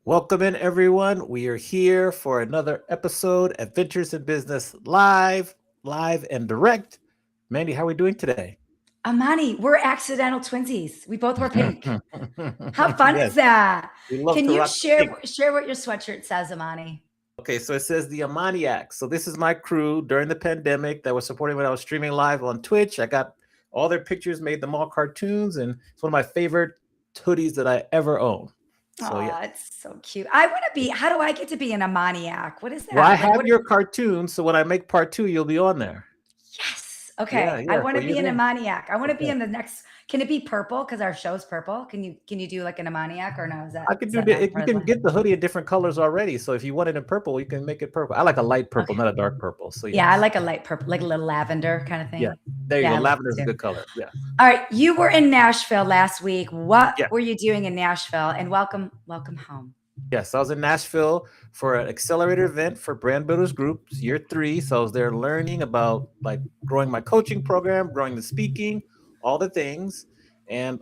Welcome in, everyone. We are here for another episode, Adventures in Business live and direct. Mandy, how are we doing today? Amani, we're accidental twinsies. We both wear pink. How fun Yes, is that? we love Can to you rock share pink. share what your sweatshirt says, Amani? Okay, so it says the Amaniacs. So this is my crew during the pandemic that was supporting when I was streaming live on Twitch. I got all their pictures, made them all cartoons, and it's one of my favorite hoodies that I ever own. So yeah. Oh, it's so cute. I want to be. How do I get to be an Amaniac? What is Well, I that? Like have what? your cartoon, so when I make part two, you'll be on there. Yes. Yeah, Okay. I yeah. want So to you're be an there. Amaniac. I want to be Okay. in the next. Can it be purple? Because our show's purple. Can you do like an Amaniac or no? Is I that could is do that not the. You part of the can line? get the hoodie in different colors already. So if you want it in purple, you can make it purple. I like a light purple, Okay. not a dark purple. So Yeah, I yes, like a light purple, like a little lavender kind of yeah. thing. There you Yeah, go. I like Lavender is a it too. good color. Yeah, All right, you were in Nashville last week. What yeah, were you doing in Nashville? And welcome home. yes. I was in Nashville for an accelerator event for Brand Builders Groups, year three. So I was there learning about like growing my coaching program, growing the speaking, all the things. And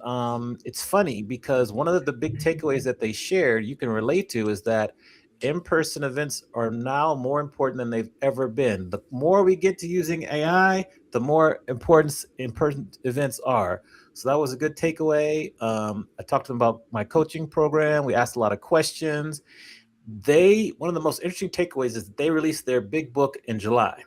it's funny because one of the big takeaways that they shared, you can relate to, is that in-person events are now more important than they've ever been. The more we get to using AI, the more important in-person events are. So that was a good takeaway. I talked to them about my coaching program. We asked a lot of questions. One of the most interesting takeaways is they released their big book in July,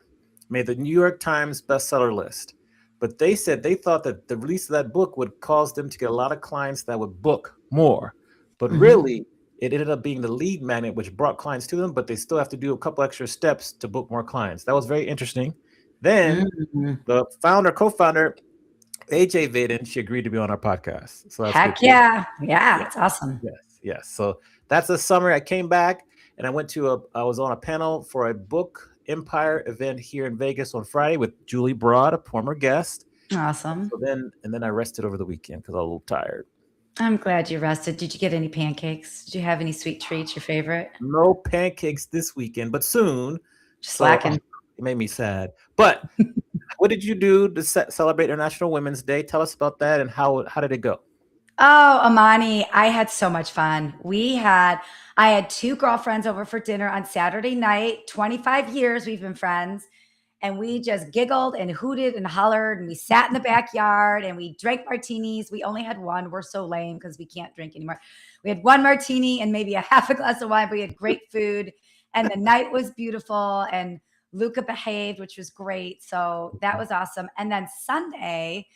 made the New York Times bestseller list. But they said they thought that the release of that book would cause them to get a lot of clients that would book more. But Mhm. really, it ended up being the lead magnet, which brought clients to them, but they still have to do a couple extra steps to book more clients. That was very interesting. Then Mhm. the co founder, AJ Vaden, she agreed to be on our podcast. So that's good Heck too. yeah. Yeah, Yeah. it's awesome. Yes. Yes. So that's the summer. I came back and I was on a panel for a book empire event here in Vegas on Friday with Julie Broad, a former guest. Awesome. And then I rested over the weekend because I was a little tired. I'm glad you rested. Did you get any pancakes? Did you have any sweet treats, your favorite? No pancakes this weekend, but soon. Just So slacking. it made me sad. But what did you do to celebrate International Women's Day? Tell us about that and how did it go? Oh, Amani, I had so much fun. I had two girlfriends over for dinner on Saturday night. 25 years we've been friends. And we just giggled and hooted and hollered. And we sat in the backyard and we drank martinis. We only had one. We're so lame because we can't drink anymore. We had one martini and maybe a half a glass of wine, but we had great food. And the night was beautiful. And Luca behaved, which was great. So that was awesome. And then Sunday,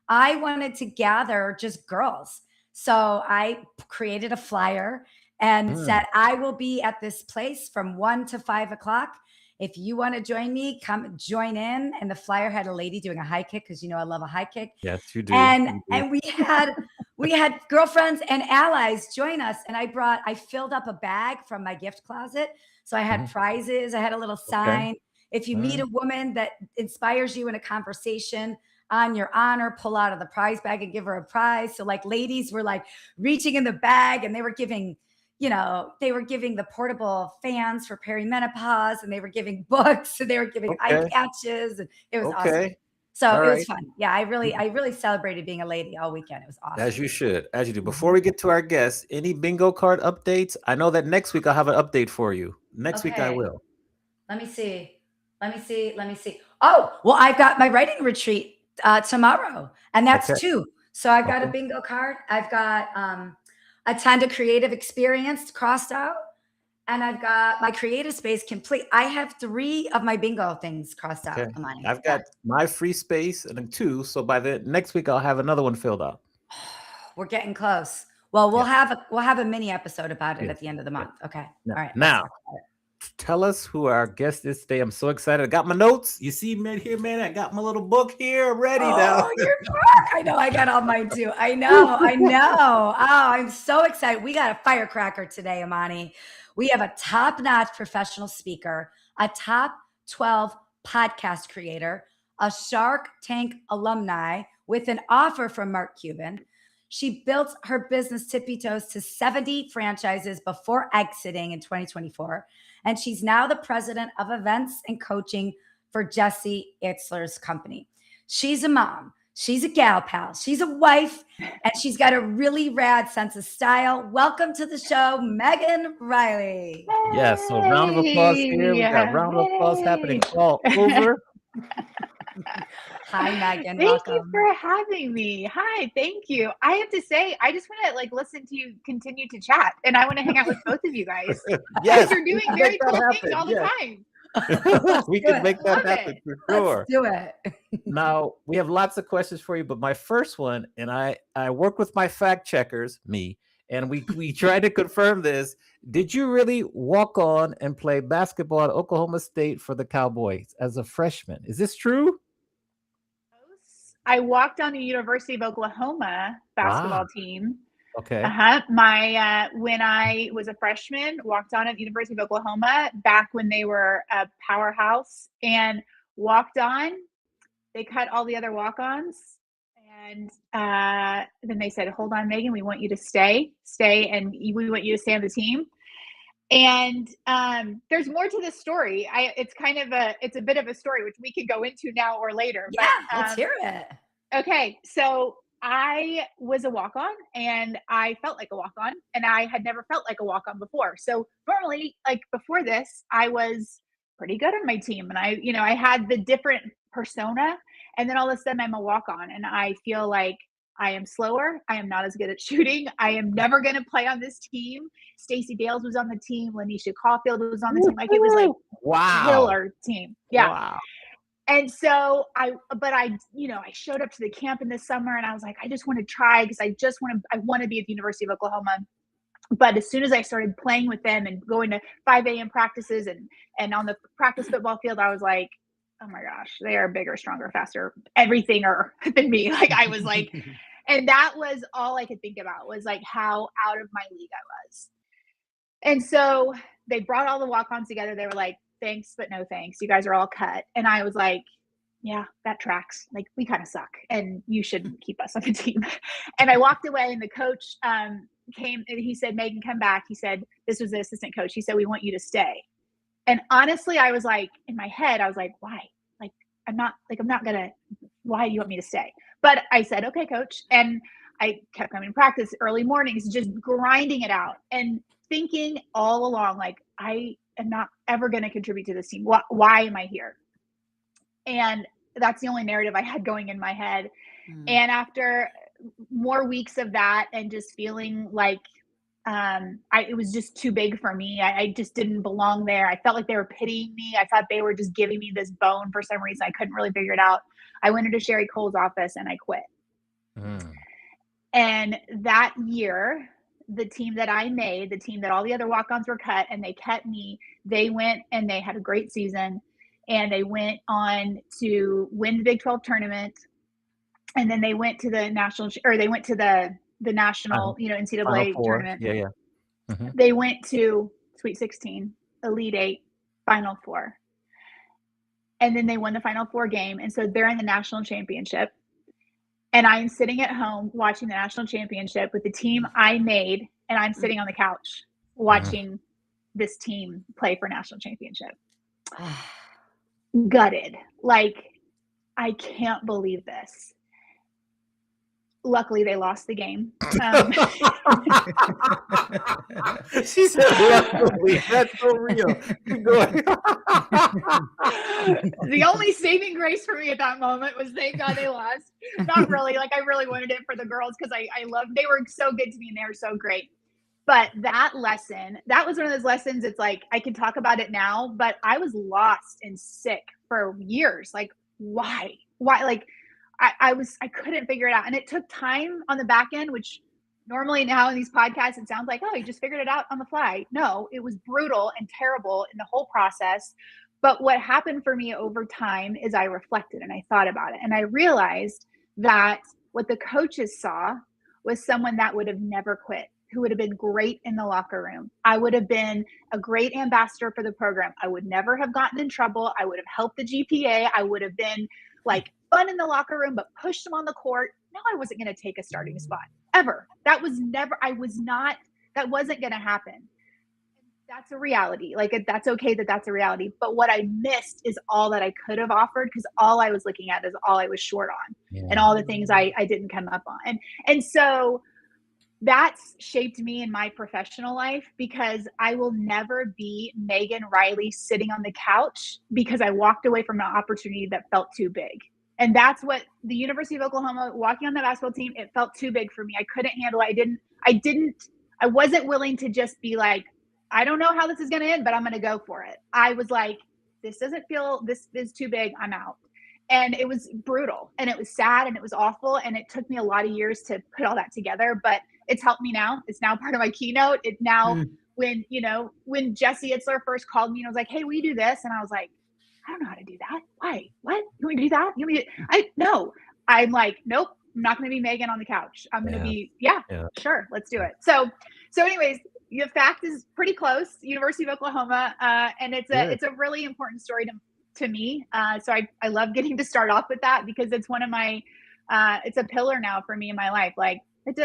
I wanted to gather just girls. So I created a flyer and Mm, said, I will be at this place from 1 to 5 o'clock. If you want to join me, come join in. And the flyer had a lady doing a high kick because I love a high kick. yes, you do. And You do. and we had girlfriends and allies join us. And I filled up a bag from my gift closet. So I had Mhm. prizes. I had a little Okay. sign. If you All meet right. a woman that inspires you in a conversation, on your honor, pull out of the prize bag and give her a prize. So like ladies were like reaching in the bag and they were giving the portable fans for perimenopause and they were giving books and they were giving eye Okay. patches and it was awesome. Okay. So All it was right. fun. Yeah, I really celebrated being a lady all weekend. It was As awesome. you should. As you do. Before Mhm. we get to our guests, any bingo card updates? I know that next week I'll have an update for you. Next week I Okay. will. Let me see. Let me see. Oh, well, I've got my writing retreat tomorrow, and that's Okay. two. So I've got a Okay. bingo card. I've got attend a creative experience crossed out, and I've got my creative space complete. I have three of my bingo things crossed out, Okay. Amani. I've Yeah. got my free space and then two. So by the next week I'll have another one filled out. We're getting close. Well, we'll Yes. have a we'll have a mini episode about it Yes. at the end of the Yes. month. Okay. Now, All right. Let's now talk about it. tell us who our guest is today. I'm so excited. I got my notes. You see me here, man. I got my little book here ready now. Oh, you're back. I know. I got all mine too. I know. I know. Oh, I'm so excited. We got a firecracker today, Amani. We have a top notch professional speaker, a top 12 podcast creator, a Shark Tank alumni with an offer from Mark Cuban. She built her business tippy toes to 70 franchises before exiting in 2024. And she's now the president of events and coaching for Jesse Itzler's company. She's a mom. She's a gal pal. She's a wife, and she's got a really rad sense of style. Welcome to the show, Megan Reilly. Yes. So round of applause here. We got round of applause happening all over. Hi, Megan. Thank you Welcome. for having me. Hi, thank you. I have to say, I just want to like listen to you continue to chat, and I want to hang out with both of you guys. Yes. You're doing very cool things all the time. We can make that Love happen it. for sure. Let's do it. Now we have lots of questions for you, but my first one, and I work with my fact checkers, me, and we try to confirm this. Did you really walk on and play basketball at Oklahoma State for the Cowboys as a freshman? Is this true? I walked on the University of Oklahoma basketball Wow. team. Okay. My when I was a freshman, walked on at the University of Oklahoma back when they were a powerhouse, and walked on. They cut all the other walk-ons, and then they said, "Hold on, Megan, we want you to stay, and we want you to stay on the team." And there's more to this story. It's a bit of a story which we could go into now or later. Yeah, but, let's hear it. Okay, so I was a walk-on, and I felt like a walk-on, and I had never felt like a walk-on before. So normally, like before this, I was pretty good on my team, and I had the different persona, and then all of a sudden I'm a walk-on, and I feel like I am slower. I am not as good at shooting. I am never going to play on this team. Stacey Dales was on the team. Lanisha Caulfield was on the team. Like it was like Wow. killer team. Yeah. Wow. And so I showed up to the camp in the summer, and I was like, I just want to try because I want to be at the University of Oklahoma. But as soon as I started playing with them and going to 5 a.m. practices and on the practice football field, I was like, oh my gosh, they are bigger, stronger, faster, everything than me. Like I was like, and that was all I could think about was like how out of my league I was. And so they brought all the walk-ons together. They were like, thanks, but no thanks. You guys are all cut. And I was like, yeah, that tracks. Like we kind of suck and you shouldn't keep us on the team. And I walked away, and the coach came and he said, Megan, come back. He said, this was the assistant coach. He said, we want you to stay. And honestly, I was like, in my head, I was like, why? I'm not gonna, why do you want me to stay? But I said, okay, coach. And I kept coming to practice early mornings, just grinding it out and thinking all along, like, I am not ever going to contribute to this team. Why am I here? And that's the only narrative I had going in my head. And after more weeks of that and just feeling like it was just too big for me. I just didn't belong there. I felt like they were pitying me. I thought they were just giving me this bone for some reason. I couldn't really figure it out. I went into Sherry Cole's office and I quit. And that year, the team that I made, the team that all the other walk-ons were cut and they kept me, they went and they had a great season, and they went on to win the Big 12 tournament. And then they went to the national NCAA tournament. Yeah. They went to Sweet 16, Elite 8, Final Four. And then they won the Final Four game. And so they're in the national championship. And I'm sitting at home watching the national championship with the team I made. And I'm sitting on the couch watching this team play for national championship. Gutted. Like, I can't believe this. Luckily, they lost the game. She said, luckily. That's so real. Keep going. The only saving grace for me at that moment was thank God they lost. Not really. Like, I really wanted it for the girls because I loved, they were so good to me and they were so great. But that lesson, that was one of those lessons. It's like, I can talk about it now, but I was lost and sick for years. Like, why? Like, I couldn't figure it out. And it took time on the back end, which normally now in these podcasts, it sounds like, oh, you just figured it out on the fly. No, it was brutal and terrible in the whole process. But what happened for me over time is I reflected and I thought about it. And I realized that what the coaches saw was someone that would have never quit, who would have been great in the locker room. I would have been a great ambassador for the program. I would never have gotten in trouble. I would have helped the GPA. I would have been like fun in the locker room, but pushed them on the court. No, I wasn't going to take a starting spot ever. That wasn't going to happen. that's a reality. Like that's okay that's a reality. But what I missed is all that I could have offered, because all I was looking at is all I was short on, and all the things I didn't come up on. And so that's shaped me in my professional life, because I will never be Megan Reilly sitting on the couch because I walked away from an opportunity that felt too big. And that's what the University of Oklahoma, walking on the basketball team, it felt too big for me. I couldn't handle it. I wasn't willing to just be like, I don't know how this is going to end, but I'm going to go for it. I was like, this is too big. I'm out. And it was brutal, and it was sad, and it was awful. And it took me a lot of years to put all that together, but it's helped me now. It's now part of my keynote. It now, when Jesse Itzler first called me and was like, hey, will you do this? And I was like, I don't know how to do that. Why? What? You want me to do that? No. I'm like, nope, I'm not going to be Megan on the couch. I'm going to be, sure, let's do it. So anyways, the fact is pretty close, University of Oklahoma. And it's a really important story to me. So I love getting to start off with that, because it's one of my, it's a pillar now for me in my life. Like, if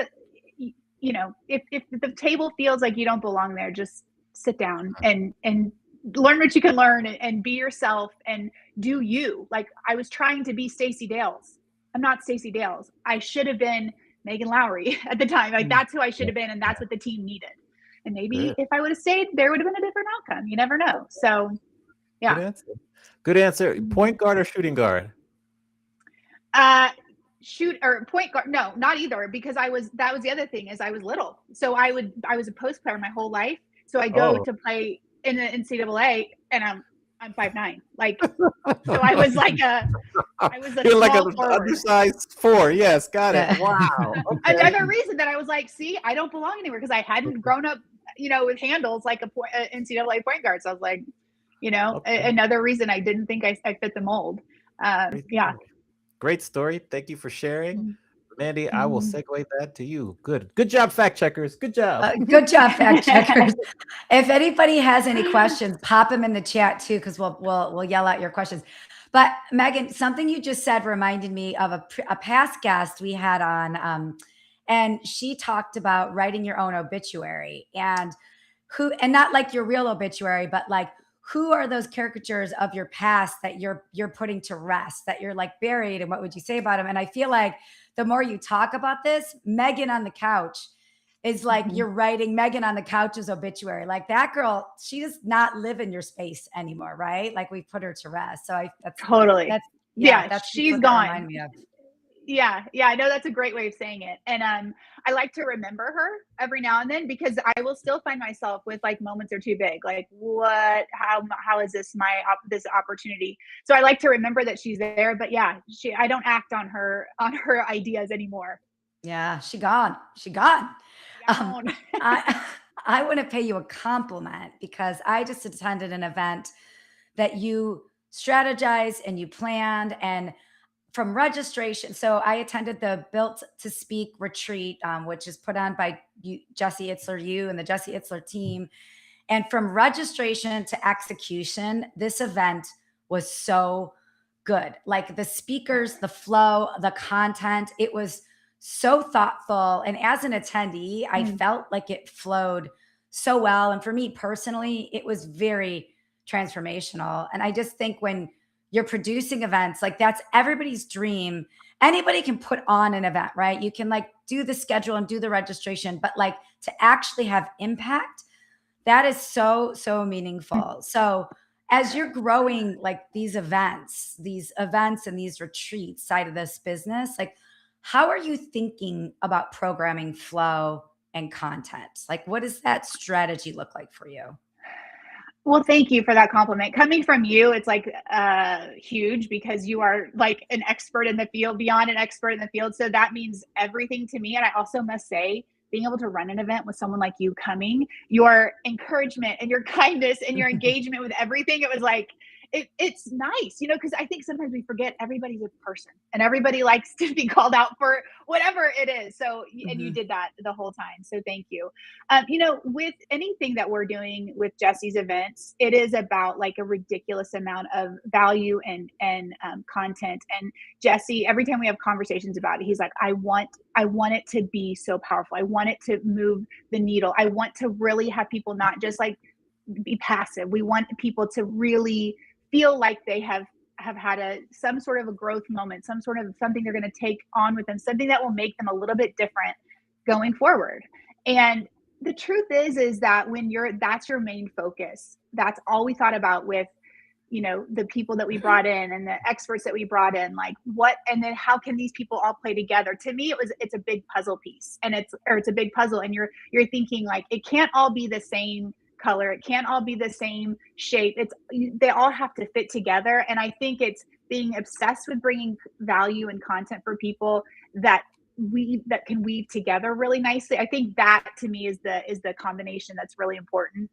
the table feels like you don't belong there, just sit down and learn what you can learn, and be yourself and do you. Like, I was trying to be Stacey Dales. I'm not Stacey Dales. I should have been Megan Lowry at the time. Like, that's who I should have been. And that's what the team needed. And maybe if I would have stayed, there would have been a different outcome. You never know. So yeah. Good answer. Point guard or shooting guard? Shoot or point guard? No, not either, because that was the other thing, is I was little. So I was a post player my whole life. So I go to play in the NCAA, and I'm 5'9". Like, so I was You're like an undersized 4. Yes, got it. Wow. Okay. Another reason that I was like, see, I don't belong anywhere, because I hadn't grown up, with handles like a NCAA point guard. So I was like, another reason I didn't think I fit the mold. Great story. Thank you for sharing. Mandy, I will segue that to you. Good job, fact checkers. Good job. Good job, fact checkers. If anybody has any questions, pop them in the chat too, because we'll yell out your questions. But Megan, something you just said reminded me of a past guest we had on, and she talked about writing your own obituary, and not like your real obituary, but like, who are those caricatures of your past that you're putting to rest, that you're like buried, and what would you say about them? And I feel like the more you talk about this, Megan on the couch is like, you're writing Megan on the couch's obituary. Like, that girl, she does not live in your space anymore, right? Like, we put her to rest. So she's gone. Yeah, I know that's a great way of saying it. And I like to remember her every now and then, because I will still find myself with like moments are too big. Like, how is this this opportunity? So I like to remember that she's there, but I don't act on her ideas anymore. Yeah, she gone. I want to pay you a compliment, because I just attended an event that you strategized and you planned, and from registration. So I attended the Built to Speak retreat, which is put on by Jesse Itzler, you and the Jesse Itzler team. And from registration to execution, this event was so good. Like, the speakers, the flow, the content, it was so thoughtful. And as an attendee, I felt like it flowed so well. And for me personally, it was very transformational. And I just think when you're producing events, like, that's everybody's dream. Anybody can put on an event, right? You can like do the schedule and do the registration, but like, to actually have impact, that is so, so meaningful. So as you're growing like these events and these retreats side of this business, like, how are you thinking about programming flow and content? Like, what does that strategy look like for you? Well, thank you for that compliment. Coming from you, it's like huge, because you are like an expert in the field, beyond an expert in the field. So that means everything to me. And I also must say, being able to run an event with someone like you coming, your encouragement and your kindness and your engagement with everything, it was like, it's nice, because I think sometimes we forget everybody's a person and everybody likes to be called out for whatever it is. So, and you did that the whole time. So thank you. With anything that we're doing with Jesse's events, it is about like a ridiculous amount of value and content. And Jesse, every time we have conversations about it, he's like, I want it to be so powerful. I want it to move the needle. I want to really have people not just like be passive. We want people to really feel like they have had some sort of a growth moment, some sort of something they're going to take on with them, something that will make them a little bit different going forward. And the truth is that when that's your main focus, that's all we thought about with, the people that we brought in and the experts that we brought in, like and then how can these people all play together? To me, it's a big puzzle piece, and it's a big puzzle. And you're thinking like, it can't all be the same color. It can't all be the same shape. They all have to fit together. And I think it's being obsessed with bringing value and content for people that can weave together really nicely. I think that to me is the combination that's really important.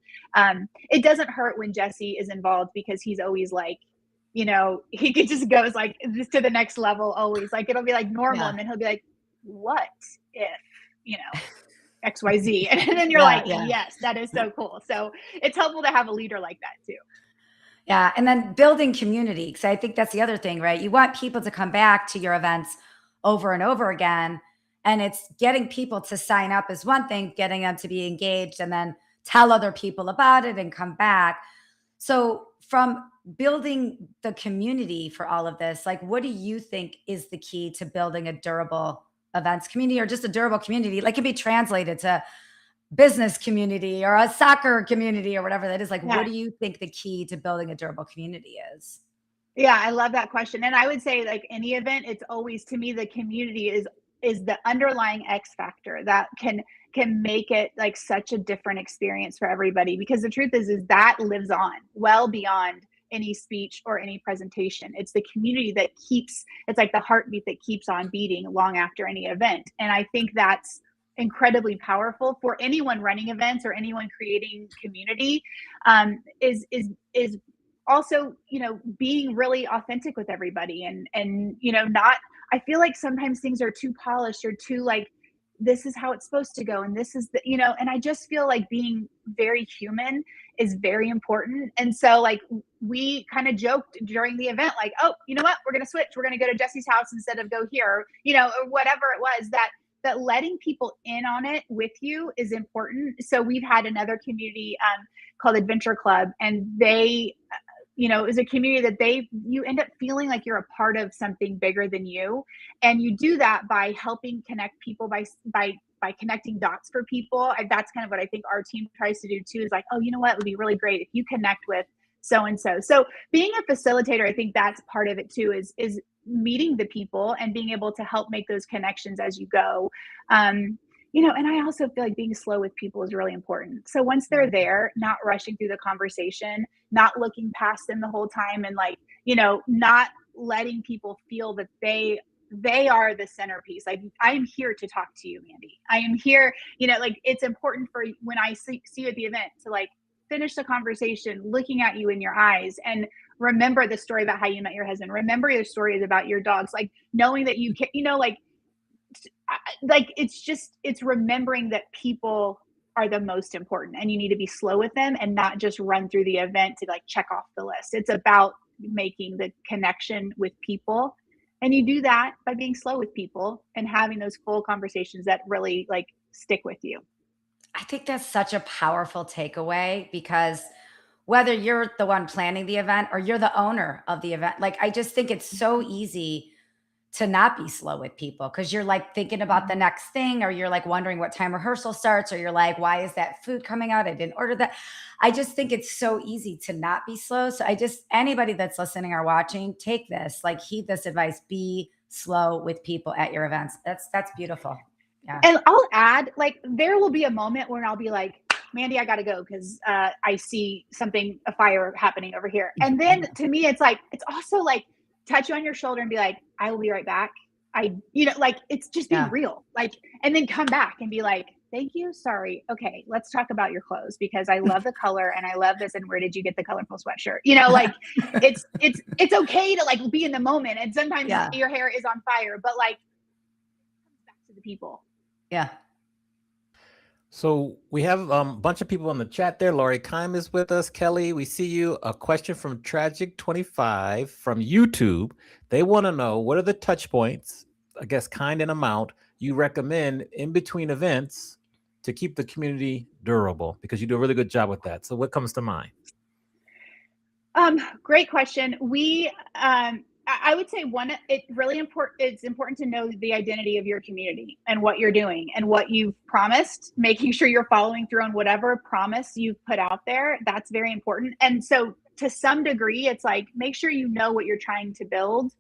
It doesn't hurt when Jesse is involved, because he's always like, he could just goes like just to the next level always. Like it'll be like normal, and then he'll be like, what if, XYZ. And then you're like, yes, that is so cool. So it's helpful to have a leader like that too. Yeah. And then building community. Because I think that's the other thing, right? You want people to come back to your events over and over again. And it's getting people to sign up is one thing, getting them to be engaged and then tell other people about it and come back. So from building the community for all of this, like, what do you think is the key to building a durable events community, or just a durable community? Like, can be translated to business community or a soccer community or whatever that is. Like, what do you think the key to building a durable community is? Yeah, I love that question. And I would say, like any event, it's always, to me, the community is the underlying X factor that can make it like such a different experience for everybody. Because the truth is that lives on well beyond any speech or any presentation. It's the community that it's like the heartbeat that keeps on beating long after any event. And I think that's incredibly powerful for anyone running events or anyone creating community. Is also, being really authentic with everybody and, I feel like sometimes things are too polished or too like, this is how it's supposed to go. And this is and I just feel like being very human is very important. And so like, we kind of joked during the event, like, oh, you know what, we're going to switch. We're going to go to Jesse's house instead of go here, or whatever it was, that letting people in on it with you is important. So we've had another community called Adventure Club, and they, is a community that you end up feeling like you're a part of something bigger than you. And you do that by helping connect people, by connecting dots for people. That's kind of what I think our team tries to do too, is like, oh, you know what, it would be really great if you connect with so-and-so. So being a facilitator, I think that's part of it too, is meeting the people and being able to help make those connections as you go. And I also feel like being slow with people is really important. So once they're there, not rushing through the conversation, not looking past them the whole time, and like, not letting people feel that they are the centerpiece. Like, I am here to talk to you, Mandy. I am here, like, it's important for when I see you at the event to like finish the conversation looking at you in your eyes and remember the story about how you met your husband. Remember your stories about your dogs, like knowing that you can, it's remembering that people are the most important, and you need to be slow with them and not just run through the event to like check off the list. It's about making the connection with people. And you do that by being slow with people and having those full conversations that really like stick with you. I think that's such a powerful takeaway, because whether you're the one planning the event or you're the owner of the event, like, I just think it's so easy to not be slow with people, because you're like thinking about the next thing, or you're like wondering what time rehearsal starts, or you're like, why is that food coming out? I didn't order that. I just think it's so easy to not be slow. So anybody that's listening or watching, take this, like, heed this advice, be slow with people at your events. That's beautiful. Yeah. And I'll add, like, there will be a moment where I'll be like, Mandy, I got to go because I see a fire happening over here. And then to me, it's like, it's also like, touch you on your shoulder and be like, I will be right back. Like, it's just being real, like, and then come back and be like, thank you. Sorry. Okay. Let's talk about your clothes, because I love the color and I love this. And where did you get the colorful sweatshirt? Like it's okay to like be in the moment. And sometimes your hair is on fire, but like, it comes back to the people. Yeah. So we have a bunch of people in the chat there. Lori Kime is with us. Kelly, we see you. A question from Tragic25 from YouTube. They want to know, what are the touch points, I guess kind and amount, you recommend in between events to keep the community durable? Because you do a really good job with that. So what comes to mind? Great question. I would say it's important to know the identity of your community and what you're doing and what you've promised, making sure you're following through on whatever promise you've put out there. That's very important. And so to some degree, it's like, make sure you know what you're trying to build,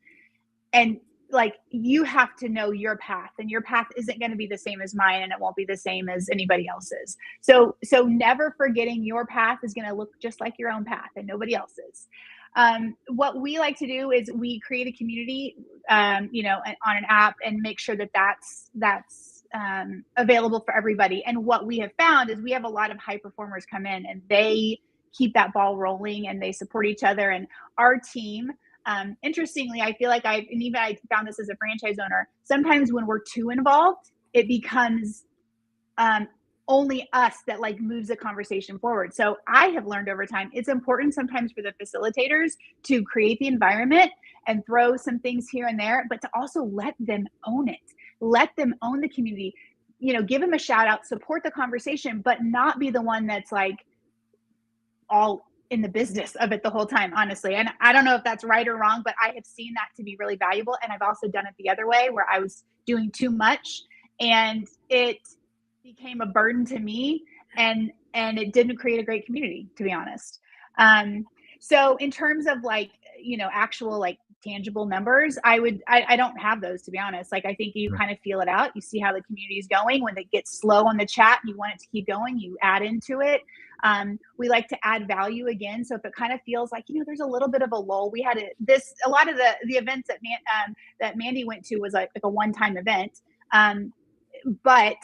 and like, you have to know your path, and your path isn't going to be the same as mine, and it won't be the same as anybody else's. So never forgetting your path is going to look just like your own path and nobody else's. What we like to do is we create a community, on an app, and make sure that that's available for everybody. And what we have found is we have a lot of high performers come in, and they keep that ball rolling, and they support each other. And our team, interestingly, I feel like I found this as a franchise owner, sometimes when we're too involved, it becomes only us that like moves the conversation forward. So I have learned over time, it's important sometimes for the facilitators to create the environment and throw some things here and there, but to also let them own it. Let them own the community, give them a shout out, support the conversation, but not be the one that's like all in the business of it the whole time, honestly. And I don't know if that's right or wrong, but I have seen that to be really valuable. And I've also done it the other way, where I was doing too much and it became a burden to me, and it didn't create a great community, to be honest. So in terms of like, actual like tangible numbers, I don't have those, to be honest. Like, I think you kind of feel it out. You see how the community is going. When it gets slow on the chat, you want it to keep going, you add into it. We like to add value again. So if it kind of feels like, there's a little bit of a lull, we had a lot of the events that Mandy went to was like a one-time event. But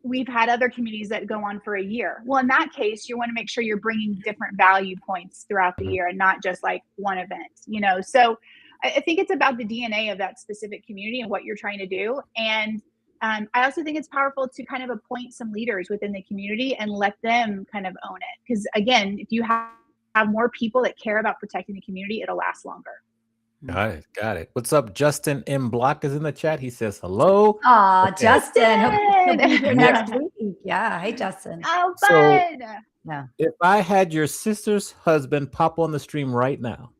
we've had other communities that go on for a year. Well, in that case, you want to make sure you're bringing different value points throughout the year and not just like one event, So I think it's about the DNA of that specific community and what you're trying to do. And I also think it's powerful to kind of appoint some leaders within the community and let them kind of own it. Because again, if you have more people that care about protecting the community, it'll last longer. Got it. What's up? Justin M. Block is in the chat. He says hello. Aw, Okay. Justin. Hope you'll be here next week. Yeah. Hey, Justin. Oh, So- fun. Yeah. If I had your sister's husband pop on the stream right now,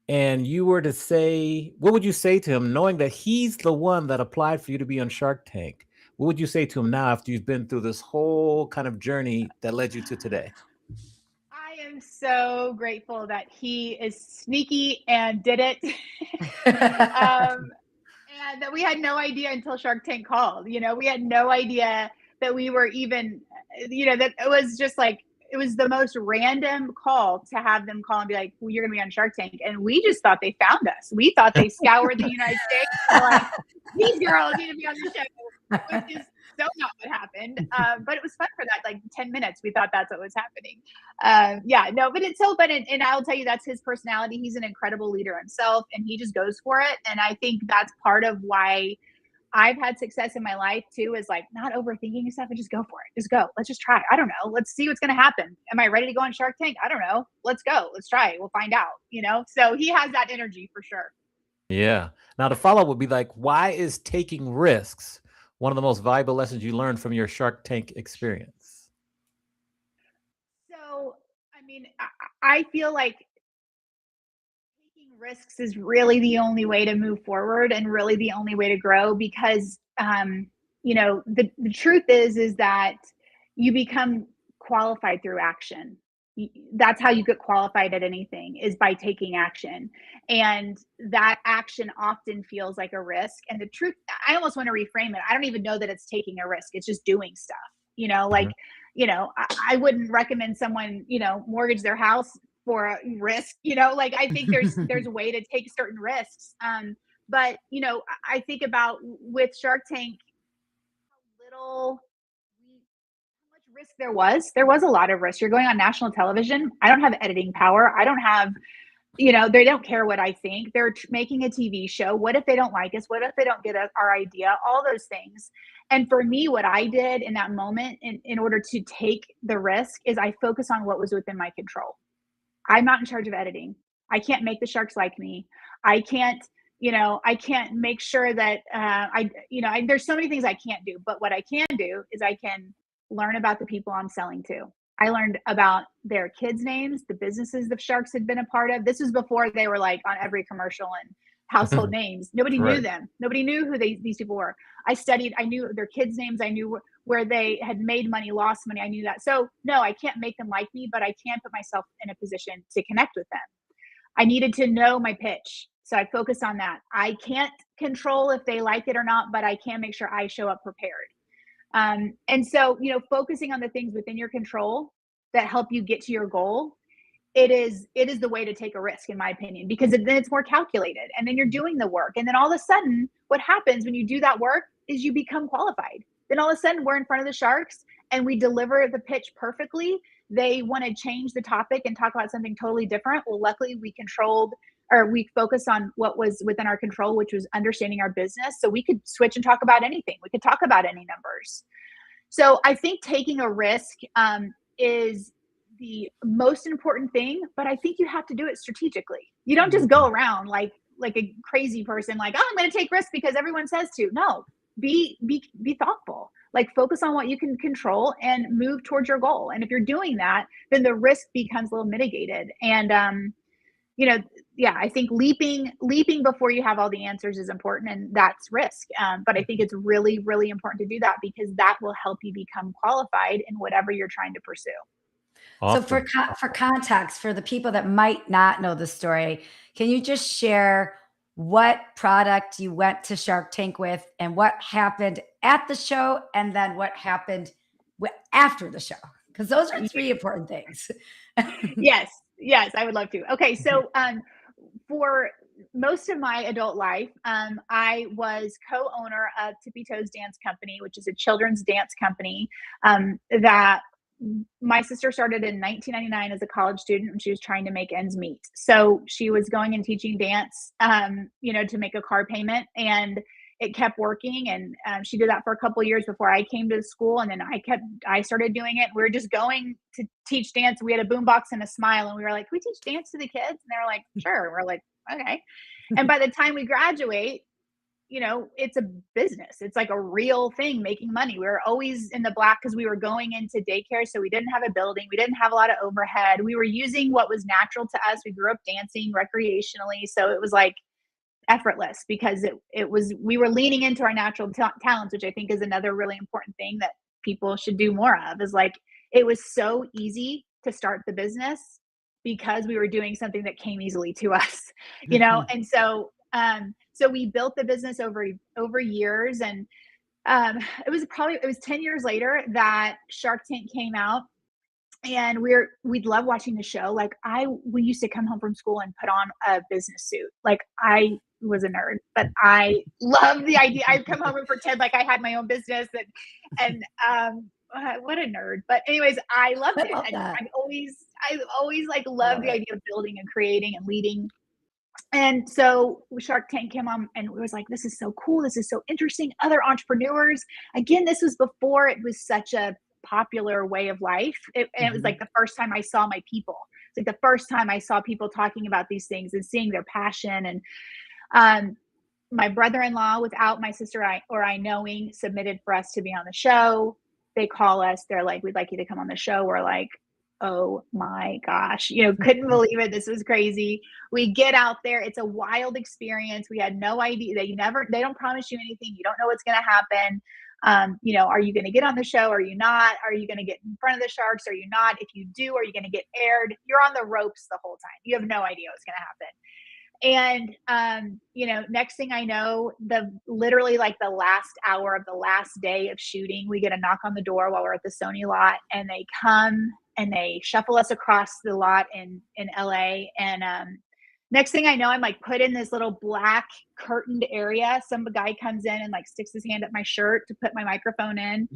and you were to say, what would you say to him, knowing that he's the one that applied for you to be on Shark Tank? What would you say to him now after you've been through this whole kind of journey that led you to today? I am so grateful that he is sneaky and did it. And that we had no idea until Shark Tank called. We had no idea that we were even, that it was just like, it was the most random call to have them call and be like, well, you're going to be on Shark Tank. And we just thought they found us. We thought they scoured the United States. And were like, these girls need to be on the show, which is so not what happened. But it was fun for that, like 10 minutes. We thought that's what was happening. But it's so fun. And I'll tell you, that's his personality. He's an incredible leader himself, and he just goes for it. And I think that's part of why I've had success in my life too, is like not overthinking stuff and just go for it. Just go. Let's just try. I don't know. Let's see what's going to happen. Am I ready to go on Shark Tank? I don't know. Let's go. Let's try it. We'll find out, So he has that energy for sure. Yeah. Now the follow-up would be like, why is taking risks one of the most valuable lessons you learned from your Shark Tank experience? So, I feel like taking risks is really the only way to move forward and really the only way to grow, because, the truth is that you become qualified through action. That's how you get qualified at anything, is by taking action. And that action often feels like a risk. And the truth, I almost want to reframe it. I don't even know that it's taking a risk. It's just doing stuff, I wouldn't recommend someone, mortgage their house for a risk, I think there's a way to take certain risks. But, I think about with Shark Tank, how much risk there was a lot of risk. You're going on national television. I don't have editing power. I don't have, they don't care what I think. They're making a TV show. What if they don't like us? What if they don't get our idea? All those things. And for me, what I did in that moment in order to take the risk is I focus on what was within my control. I'm not in charge of editing. I can't make the sharks like me. I can't I can't make sure that there's so many things I can't do, but what I can do is I can learn about the people I'm selling to. I learned about their kids' names, the businesses the sharks had been a part of. This was before they were like on every commercial and household names. Nobody knew them. Nobody knew who these people were. I knew their kids' names. I knew where they had made money, lost money. I knew that. So no, I can't make them like me, but I can put myself in a position to connect with them. I needed to know my pitch. So I focused on that. I can't control if they like it or not, but I can make sure I show up prepared. And so, focusing on the things within your control that help you get to your goal, it is the way to take a risk, in my opinion, because then it's more calculated and then you're doing the work. And then all of a sudden, what happens when you do that work is you become qualified. Then all of a sudden we're in front of the sharks and we deliver the pitch perfectly. They want to change the topic and talk about something totally different. Well, luckily we focused on what was within our control, which was understanding our business. So we could switch and talk about anything. We could talk about any numbers. So I think taking a risk is the most important thing, but I think you have to do it strategically. You don't just go around like a crazy person, like, oh, I'm going to take risks because everyone says to. No, be thoughtful. Like focus on what you can control and move towards your goal. And if you're doing that, then the risk becomes a little mitigated. And I think leaping before you have all the answers is important, and that's risk. But I think it's really, really important to do that because that will help you become qualified in whatever you're trying to pursue. Awesome. So for context, for the people that might not know the story, can you just share what product you went to Shark Tank with and what happened at the show and then what happened after the show? Because those are three important things. Yes, I would love to. Okay, so for most of my adult life, I was co-owner of Tippy Toes Dance Company, which is a children's dance company that my sister started in 1999 as a college student when she was trying to make ends meet. So she was going and teaching dance, to make a car payment, and it kept working. And she did that for a couple of years before I came to school. And then I started doing it. We were just going to teach dance. We had a boombox and a smile, and we were like, "Can we teach dance to the kids?" And they were like, "Sure." We're like, "Okay." And by the time we graduate, it's a business. It's like a real thing, making money. We were always in the black because we were going into daycare. So we didn't have a building. We didn't have a lot of overhead. We were using what was natural to us. We grew up dancing recreationally. So it was like effortless because we were leaning into our natural talents, which I think is another really important thing that people should do more of, is like, it was so easy to start the business because we were doing something that came easily to us, And so we built the business over years, and it was 10 years later that Shark Tank came out, and we'd love watching the show. Like we used to come home from school and put on a business suit. Like I was a nerd, but I loved the idea. I'd come home and pretend like I had my own business and what a nerd. But anyways, I loved it. And I've always like loved the idea of building and creating and leading. And so Shark Tank came on and it was like, this is so cool. This is so interesting. Other entrepreneurs. Again, this was before it was such a popular way of life. And it was like the first time I saw my people. It's like the first time I saw people talking about these things and seeing their passion. And my brother-in-law, without my sister or I knowing, submitted for us to be on the show. They call us. They're like, we'd like you to come on the show. We're like, oh my gosh, couldn't believe it. This was crazy. We get out there. It's a wild experience. We had no idea. They don't promise you anything. You don't know what's going to happen. Are you going to get on the show? Are you not? Are you going to get in front of the sharks? Are you not? If you do, are you going to get aired? You're on the ropes the whole time. You have no idea what's going to happen. And, next thing I know, literally like the last hour of the last day of shooting, we get a knock on the door while we're at the Sony lot, and they come and they shuffle us across the lot in LA. And, next thing I know, I'm like put in this little black curtained area. Some guy comes in and like sticks his hand up my shirt to put my microphone in.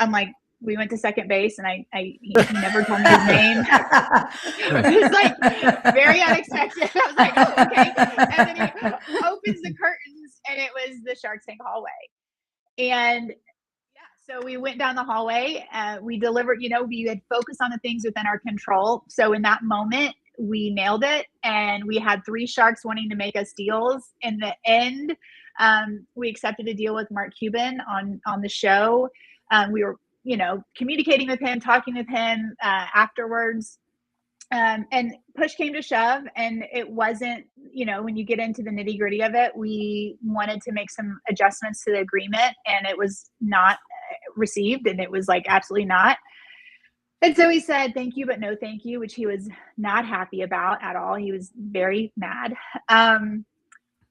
I'm like, we went to second base, and he never told me his name. It was like very unexpected. I was like, oh, okay. And then he opens the curtains, and it was the Shark Tank hallway. And so we went down the hallway. We delivered, we had focused on the things within our control. So in that moment, we nailed it. And we had 3 sharks wanting to make us deals. In the end, we accepted a deal with Mark Cuban on the show. We were, communicating with him, talking with him afterwards. And push came to shove, and it wasn't, when you get into the nitty gritty of it, we wanted to make some adjustments to the agreement, and it was not received, and it was like, absolutely not. And so he said, thank you, but no thank you, which he was not happy about at all. He was very mad. And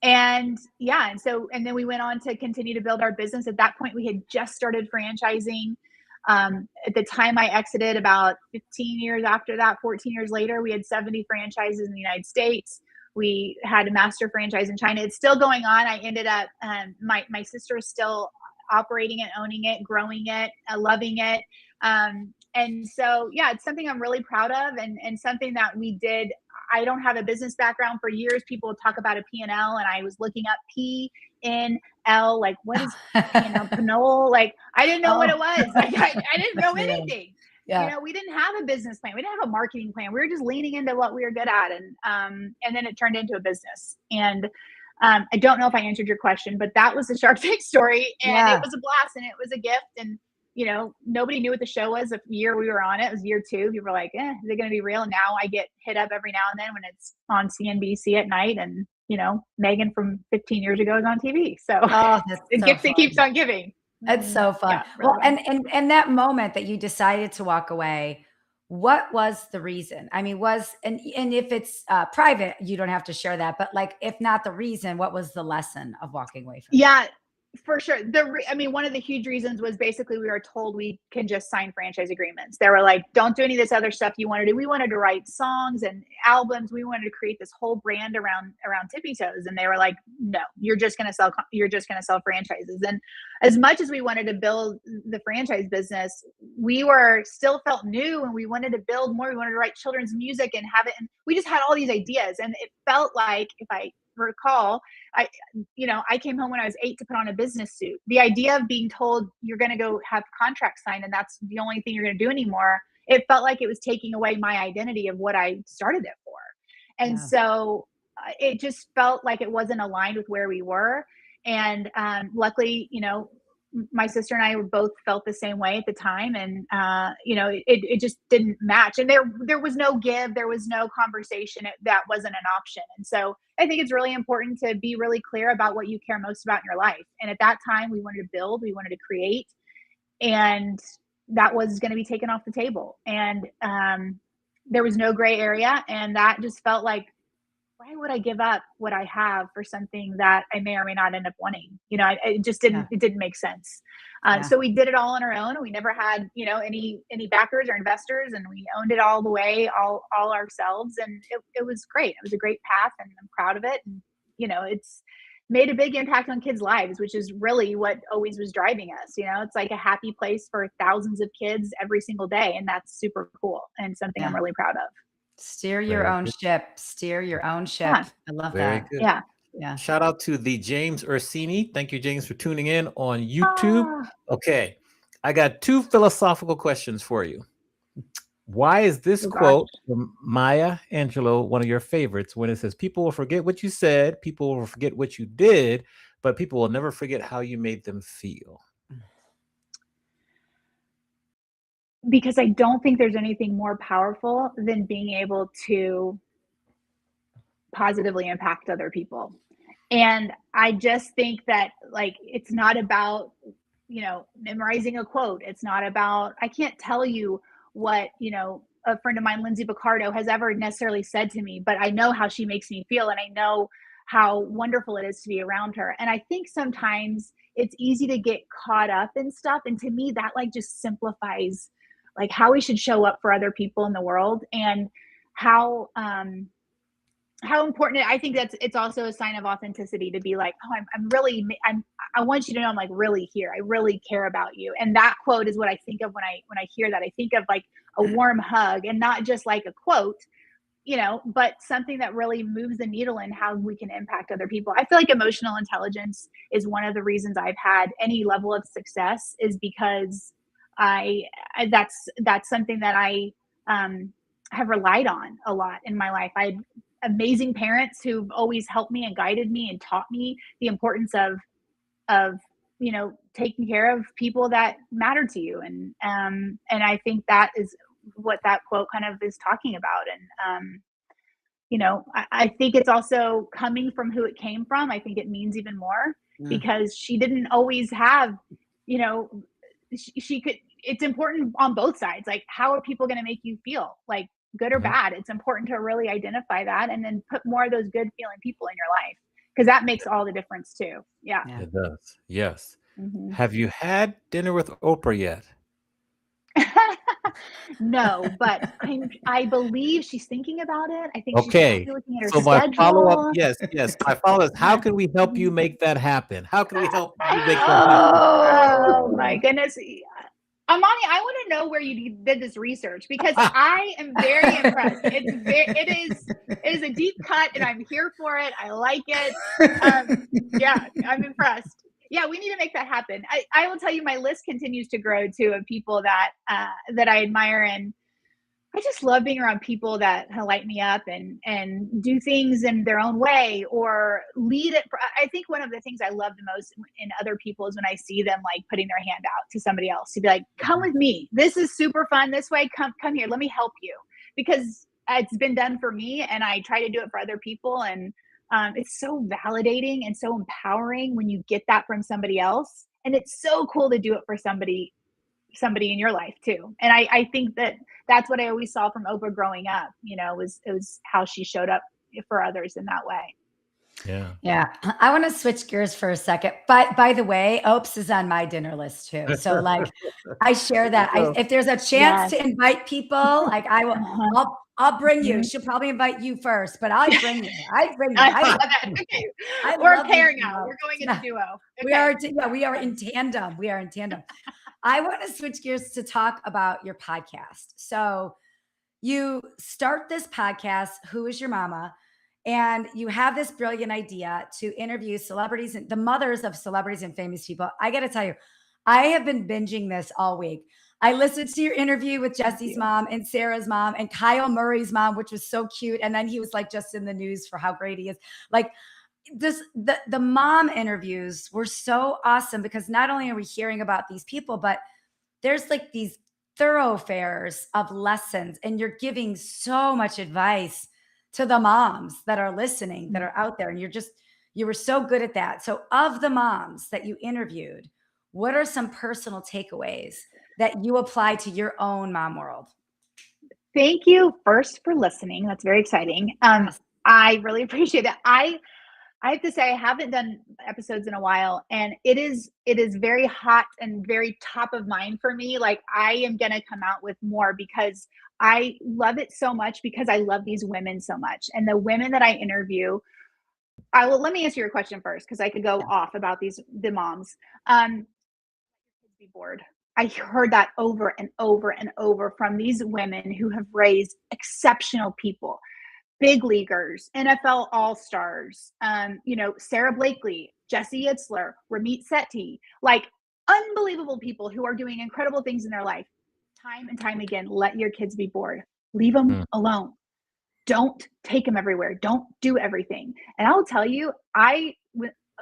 then we went on to continue to build our business. At that point, we had just started franchising. At the time I exited, about 15 years after that, 14 years later, we had 70 franchises in the United States. We had a master franchise in China. It's still going on. I ended up, my sister is still operating it, owning it, growing it, loving it. And so, yeah, it's something I'm really proud of, and something that we did. I don't have a business background. For years, people would talk about a P&L, and I was looking up P-N-L, like, what is Pinole? Like, I didn't know what it was. Like, I didn't know anything. Yeah. We didn't have a business plan. We didn't have a marketing plan. We were just leaning into what we were good at. And then it turned into a business. And I don't know if I answered your question, but that was the Shark Tank story. And it was a blast, and it was a gift. And nobody knew what the show was. The year we were on it was year 2. People were like, is it going to be real? And now I get hit up every now and then when it's on CNBC at night, and, Megan from 15 years ago is on TV. So the gift that keeps on giving. That's so fun. Yeah, really well, and that moment that you decided to walk away, what was the reason? I mean, and if it's private, you don't have to share that, but like, if not the reason, what was the lesson of walking away from Yeah, for sure. One of the huge reasons was basically we were told we can just sign franchise agreements. They were like, don't do any of this other stuff you want to do. We wanted to write songs and albums. We wanted to create this whole brand around Tippy Toes. And they were like, no, you're just going to sell franchises. And as much as we wanted to build the franchise business, we were still felt new, and we wanted to build more. We wanted to write children's music and have it. And we just had all these ideas. And it felt like, if I recall, I came home when I was 8 to put on a business suit. The idea of being told you're going to go have contracts signed and that's the only thing you're going to do anymore, it felt like it was taking away my identity of what I started it for. And so it just felt like it wasn't aligned with where we were. And luckily, my sister and I both felt the same way at the time. And, it just didn't match. And there was no give, there was no conversation. That wasn't an option. And so I think it's really important to be really clear about what you care most about in your life. And at that time, we wanted to build, we wanted to create, and that was going to be taken off the table. And there was no gray area. And that just felt like, why would I give up what I have for something that I may or may not end up wanting? It just didn't, it didn't make sense. So we did it all on our own. We never had, any backers or investors, and we owned it all the way, all ourselves. And it was great. It was a great path, and I'm proud of it. And, it's made a big impact on kids' lives, which is really what always was driving us. It's like a happy place for thousands of kids every single day. And that's super cool, and something I'm really proud of. Steer your own ship. Steer your own ship. Yeah. I love Very that. good. Yeah. Shout out to the James Ursini. Thank you, James, for tuning in on YouTube. Okay. I got 2 philosophical questions for you. Why is this quote from Maya Angelou one of your favorites, when it says, people will forget what you said, people will forget what you did, but people will never forget how you made them feel? Because I don't think there's anything more powerful than being able to positively impact other people. And I just think that, like, it's not about, memorizing a quote. It's not about, I can't tell you what, a friend of mine, Lindsay Picardo, has ever necessarily said to me, but I know how she makes me feel, and I know how wonderful it is to be around her. And I think sometimes it's easy to get caught up in stuff. And to me, that like just simplifies like how we should show up for other people in the world, and how important I think it's also a sign of authenticity to be like, I want you to know I'm like really here. I really care about you. And that quote is what I think of when I hear that. I think of like a warm hug, and not just like a quote, but something that really moves the needle in how we can impact other people. I feel like emotional intelligence is one of the reasons I've had any level of success, is because that's something that I have relied on a lot in my life. I had amazing parents who've always helped me and guided me and taught me the importance of taking care of people that matter to you. And I think that is what that quote kind of is talking about. And I think it's also coming from who it came from. I think it means even more because she didn't always have, she could, it's important on both sides. Like, how are people going to make you feel, like good or bad? It's important to really identify that and then put more of those good feeling people in your life, because that makes all the difference too. Yeah. It does. Yes. Mm-hmm. Have you had dinner with Oprah yet? No, but I believe she's thinking about it. I think she's Okay. probably looking at her So my follow-up, schedule. yes. My follow-up is, how can we help you make that happen? How can we help you make that happen? Oh my goodness. Amani, I want to know where you did this research, because I am very impressed. It is a deep cut, and I'm here for it. I like it. Yeah, I'm impressed. Yeah, we need to make that happen. I will tell you, my list continues to grow too, of people that I admire, and I just love being around people that light me up and do things in their own way or lead it. I think one of the things I love the most in other people is when I see them like putting their hand out to somebody else to be like, come with me. This is super fun. This way, come here. Let me help you, because it's been done for me, and I try to do it for other people. And it's so validating and so empowering when you get that from somebody else. And it's so cool to do it for somebody in your life too. And I think that's what I always saw from Oprah growing up, it was how she showed up for others in that way. Yeah. I want to switch gears for a second. But by the way, Opes is on my dinner list too. So like I share that. If there's a chance to invite people, like I will, I'll bring you. She'll probably invite you first, but I'll bring you. I love that. Okay. We're pairing out. We're going in a duo. Okay. We are in tandem. We are in tandem. I want to switch gears to talk about your podcast. So you start this podcast, Who is Your Mama? And you have this brilliant idea to interview celebrities and the mothers of celebrities and famous people. I got to tell you, I have been binging this all week. I listened to your interview with Jesse's mom and Sarah's mom and Kyle Murray's mom, which was so cute. And then he was like just in the news for how great he is. Like the mom interviews were so awesome, because not only are we hearing about these people, but there's like these thoroughfares of lessons, and you're giving so much advice to the moms that are listening, that are out there. And you were so good at that. So of the moms that you interviewed, what are some personal takeaways that you apply to your own mom world? Thank you first for listening. That's very exciting. I really appreciate that. I have to say, I haven't done episodes in a while, and it is very hot and very top of mind for me. Like, I am going to come out with more because I love it so much, because I love these women so much. And the women that I interview, let me answer your question first, because I could go off about the moms. Be bored. I heard that over and over and over from these women who have raised exceptional people. Big leaguers, NFL all-stars, Sarah Blakely, Jesse Itzler, Ramit Sethi, like unbelievable people who are doing incredible things in their life. Time and time again, let your kids be bored. Leave them alone. Don't take them everywhere. Don't do everything. And I'll tell you,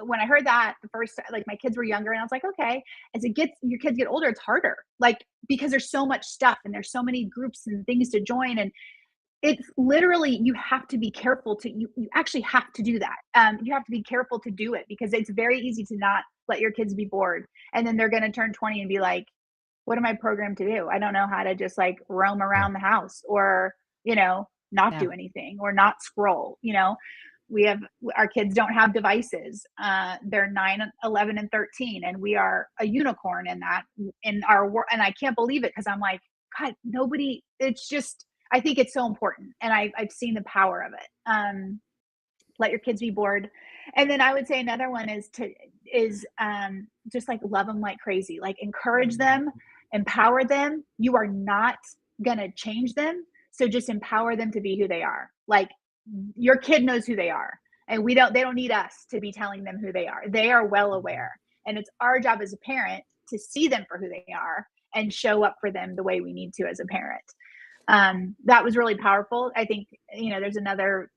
when I heard that the first, like my kids were younger, and I was like, okay, as your kids get older, it's harder, like, because there's so much stuff and there's so many groups and things to join. And it's literally, you have to be careful you actually have to do that. You have to be careful to do it, because it's very easy to not let your kids be bored. And then they're going to turn 20 and be like, what am I programmed to do? I don't know how to just like roam around the house, or, not do anything, or not scroll. Our kids don't have devices. They're 9, 11, and 13. And we are a unicorn in our work. And I can't believe it, because I'm like, God, it's just, I think it's so important. And I've seen the power of it. Let your kids be bored. And then I would say another one is just like love them like crazy, like encourage them, empower them. You are not going to change them. So just empower them to be who they are. Like, your kid knows who they are, and they don't need us to be telling them who they are. They are well aware. And it's our job as a parent to see them for who they are and show up for them the way we need to as a parent. that was really powerful. I think, there's another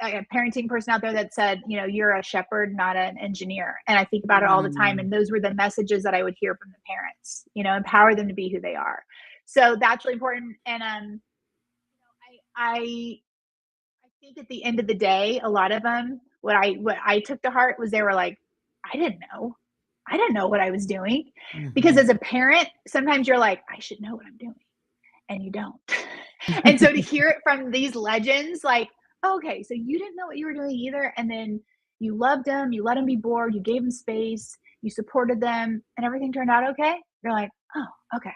parenting person out there that said, you're a shepherd, not an engineer. And I think about it all the time. And those were the messages that I would hear from the parents, empower them to be who they are. So that's really important. And I think at the end of the day, a lot of them, what I took to heart was they were like, I didn't know what I was doing. Because as a parent, sometimes you're like, I should know what I'm doing. And you don't. And so to hear it from these legends, like, okay, so you didn't know what you were doing either. And then you loved them, you let them be bored, you gave them space, you supported them, and everything turned out okay. You're like, oh, okay,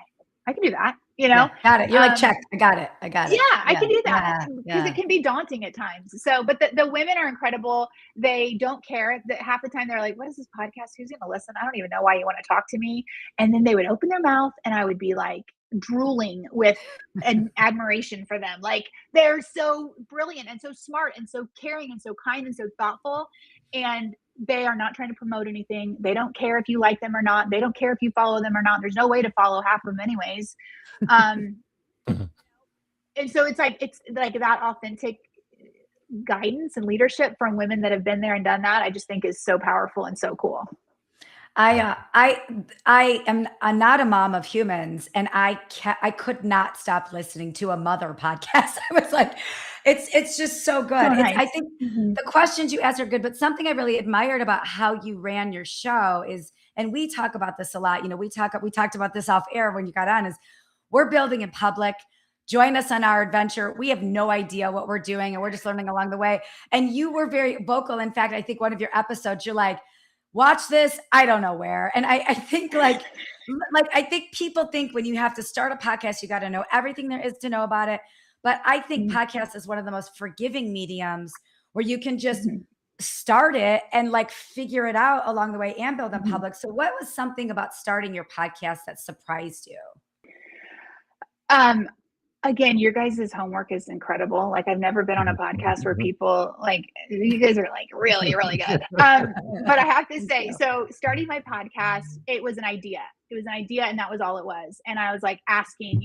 I can do that. Yeah, got it. You're like, check. I got it. Yeah, I can do that because it can be daunting at times. So, but the women are incredible. They don't care. Half the time they're like, what is this podcast? Who's going to listen? I don't even know why you want to talk to me. And then they would open their mouth and I would be like drooling with an admiration for them. Like they're so brilliant and so smart and so caring and so kind and so thoughtful. And they are not trying to promote anything. They don't care if you like them or not. They don't care if you follow them or not. There's no way to follow half of them anyways. And so it's like that authentic guidance and leadership from women that have been there and done that. I just think is so powerful and so cool. I'm not a mom of humans, and I could not stop listening to a mother podcast. I was like, it's just so good. Oh, nice. I think the questions you asked are good, but something I really admired about how you ran your show is, and we talk about this a lot. We talked about this off air when you got on, is we're building in public. Join us on our adventure. We have no idea what we're doing, and we're just learning along the way. And you were very vocal. In fact, I think one of your episodes, you're like, watch this, I don't know where. And I think like I think people think when you have to start a podcast, you got to know everything there is to know about it. But I think podcast is one of the most forgiving mediums where you can just start it and like figure it out along the way and build in public. So what was something about starting your podcast that surprised you? Again, your guys' homework is incredible. Like I've never been on a podcast where people like, you guys are like really, really good. But I have to say, so starting my podcast, it was an idea. And that was all it was. And I was like asking,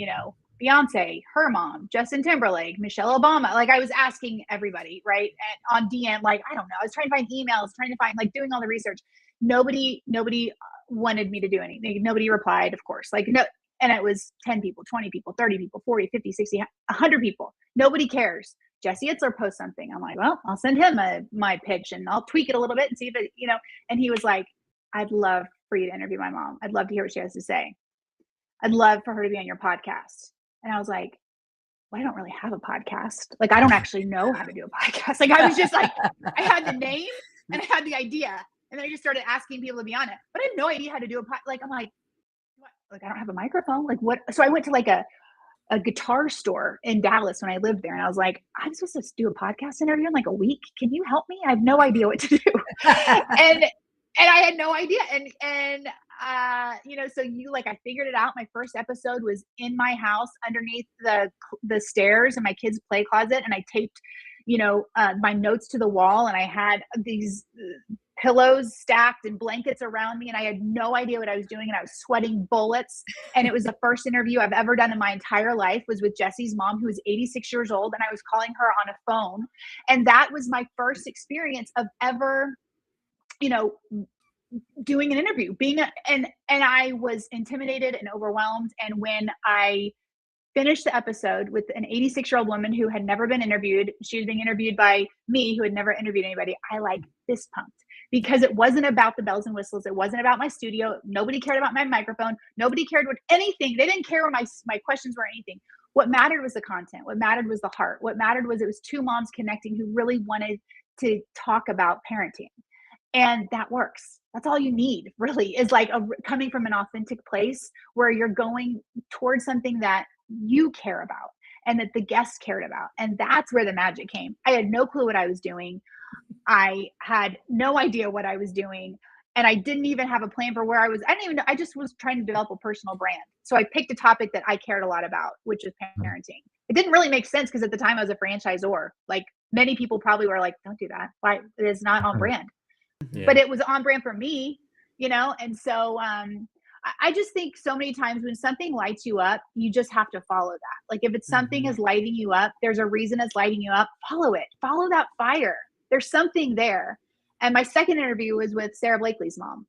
Beyonce, her mom, Justin Timberlake, Michelle Obama. Like I was asking everybody, right? And on DM, like, I don't know. I was trying to find emails, trying to find like doing all the research. Nobody wanted me to do anything. Nobody replied, of course. Like, no. And it was 10 people, 20 people, 30 people, 40, 50, 60, 100 people. Nobody cares. Jesse Itzler posts something. I'm like, well, I'll send him my pitch and I'll tweak it a little bit and see if it, and he was like, I'd love for you to interview my mom. I'd love to hear what she has to say. I'd love for her to be on your podcast. And I was like, well, I don't really have a podcast. Like, I don't actually know how to do a podcast. Like, I was just like, I had the name and I had the idea. And then I just started asking people to be on it. But I had no idea how to do a podcast. Like, I'm like, I don't have a microphone. Like what? So I went to like a guitar store in Dallas when I lived there. And I was like, I'm supposed to do a podcast interview in like a week. Can you help me? I have no idea what to do. and I had no idea. And so I figured it out. My first episode was in my house underneath the stairs in my kids' play closet. And I taped, my notes to the wall, and I had these pillows stacked and blankets around me, and I had no idea what I was doing, and I was sweating bullets. And it was the first interview I've ever done in my entire life, was with Jesse's mom, who was 86 years old, and I was calling her on a phone. And that was my first experience of ever, doing an interview, and I was intimidated and overwhelmed. And when I finished the episode with an 86-year-old woman who had never been interviewed, she was being interviewed by me, who had never interviewed anybody, I like fist pumped. Because it wasn't about the bells and whistles. It wasn't about my studio. Nobody cared about my microphone. Nobody cared what anything. They didn't care what my questions were or anything. What mattered was the content. What mattered was the heart. What mattered was it was two moms connecting who really wanted to talk about parenting. And that works. That's all you need, really, is like coming from an authentic place where you're going towards something that you care about and that the guests cared about. And that's where the magic came. I had no clue what I was doing. I had no idea what I was doing, and I didn't even have a plan for where I was. I didn't even know. I just was trying to develop a personal brand. So I picked a topic that I cared a lot about, which was parenting. It didn't really make sense because at the time I was a franchisor. Like many people probably were like, don't do that. Why? It is not on brand. Yeah. But it was on brand for me, And so I just think so many times when something lights you up, you just have to follow that. Like if it's something is lighting you up, there's a reason it's lighting you up, follow it, follow that fire. There's something there. And my second interview was with Sarah Blakely's mom,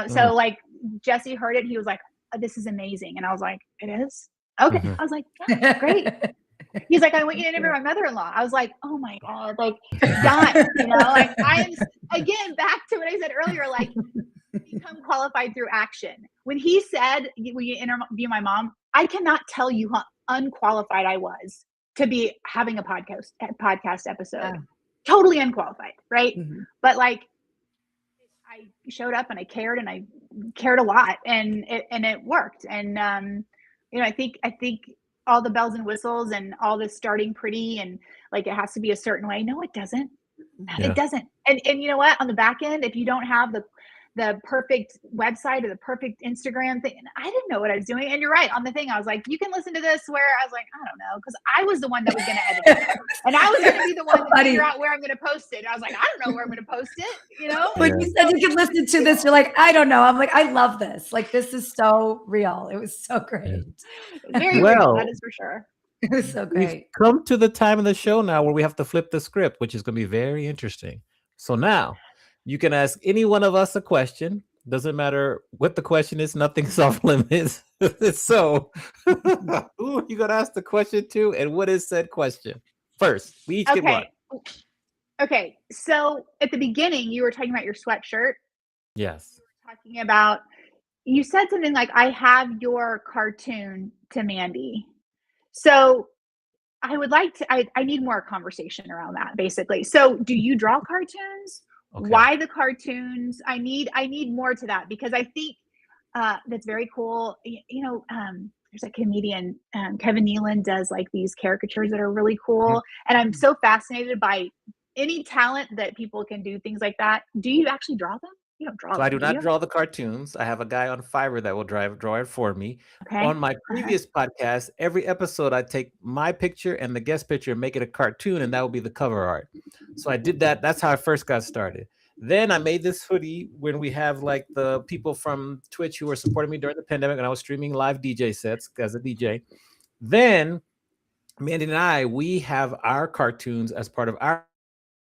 so like Jesse heard it. He was like, oh, this is amazing. And I was like, it is? Okay. I was like, yeah, great. He's like, I want you to interview my mother-in-law. I was like, oh my God, like done, like I am, again, back to what I said earlier, like become qualified through action. When he said, will you interview my mom? I cannot tell you how unqualified I was to be having a podcast episode. Totally unqualified. Right. But like, I showed up and I cared a lot and it worked. And, I think all the bells and whistles and all this starting pretty and like it has to be a certain way. No, it doesn't. It doesn't. And you know what? On the back end, if you don't have the perfect website or the perfect Instagram thing, I didn't know what I was doing. And you're right. On the thing, I was like, you can listen to this where I was like, I don't know, because I was the one that was going to edit it. And I was going to be the one to figure out where I'm going to post it. I was like, I don't know where I'm going to post it, When you said you could listen to this, you're like, I don't know. I'm like, I love this. Like, this is so real. It was so great. Very real, that is for sure. It was so great. We've come to the time of the show now where we have to flip the script, which is going to be very interesting. So now you can ask any one of us a question. Doesn't matter what the question is. Nothing's off limits. So who you going to ask the question to, and what is said question? First, we each get one. Okay. So at the beginning, you were talking about your sweatshirt. Yes. You said something like, I have your cartoon to Mandy. So I would like to, I need more conversation around that, basically. So do you draw cartoons? Okay. Why the cartoons? I need more to that, because I think that's very cool. There's a comedian, Kevin Nealon, does like these caricatures that are really cool. And I'm so fascinated by any talent that people can do things like that. Do you actually draw them? You don't draw them. I do not draw the cartoons. I have a guy on Fiverr that will draw it for me. Okay. On my previous podcast, every episode I take my picture and the guest picture and make it a cartoon, and that will be the cover art. So I did that. That's how I first got started. Then I made this hoodie when we have like the people from Twitch who were supporting me during the pandemic, and I was streaming live DJ sets as a DJ. Then Mandy and we have our cartoons as part of our.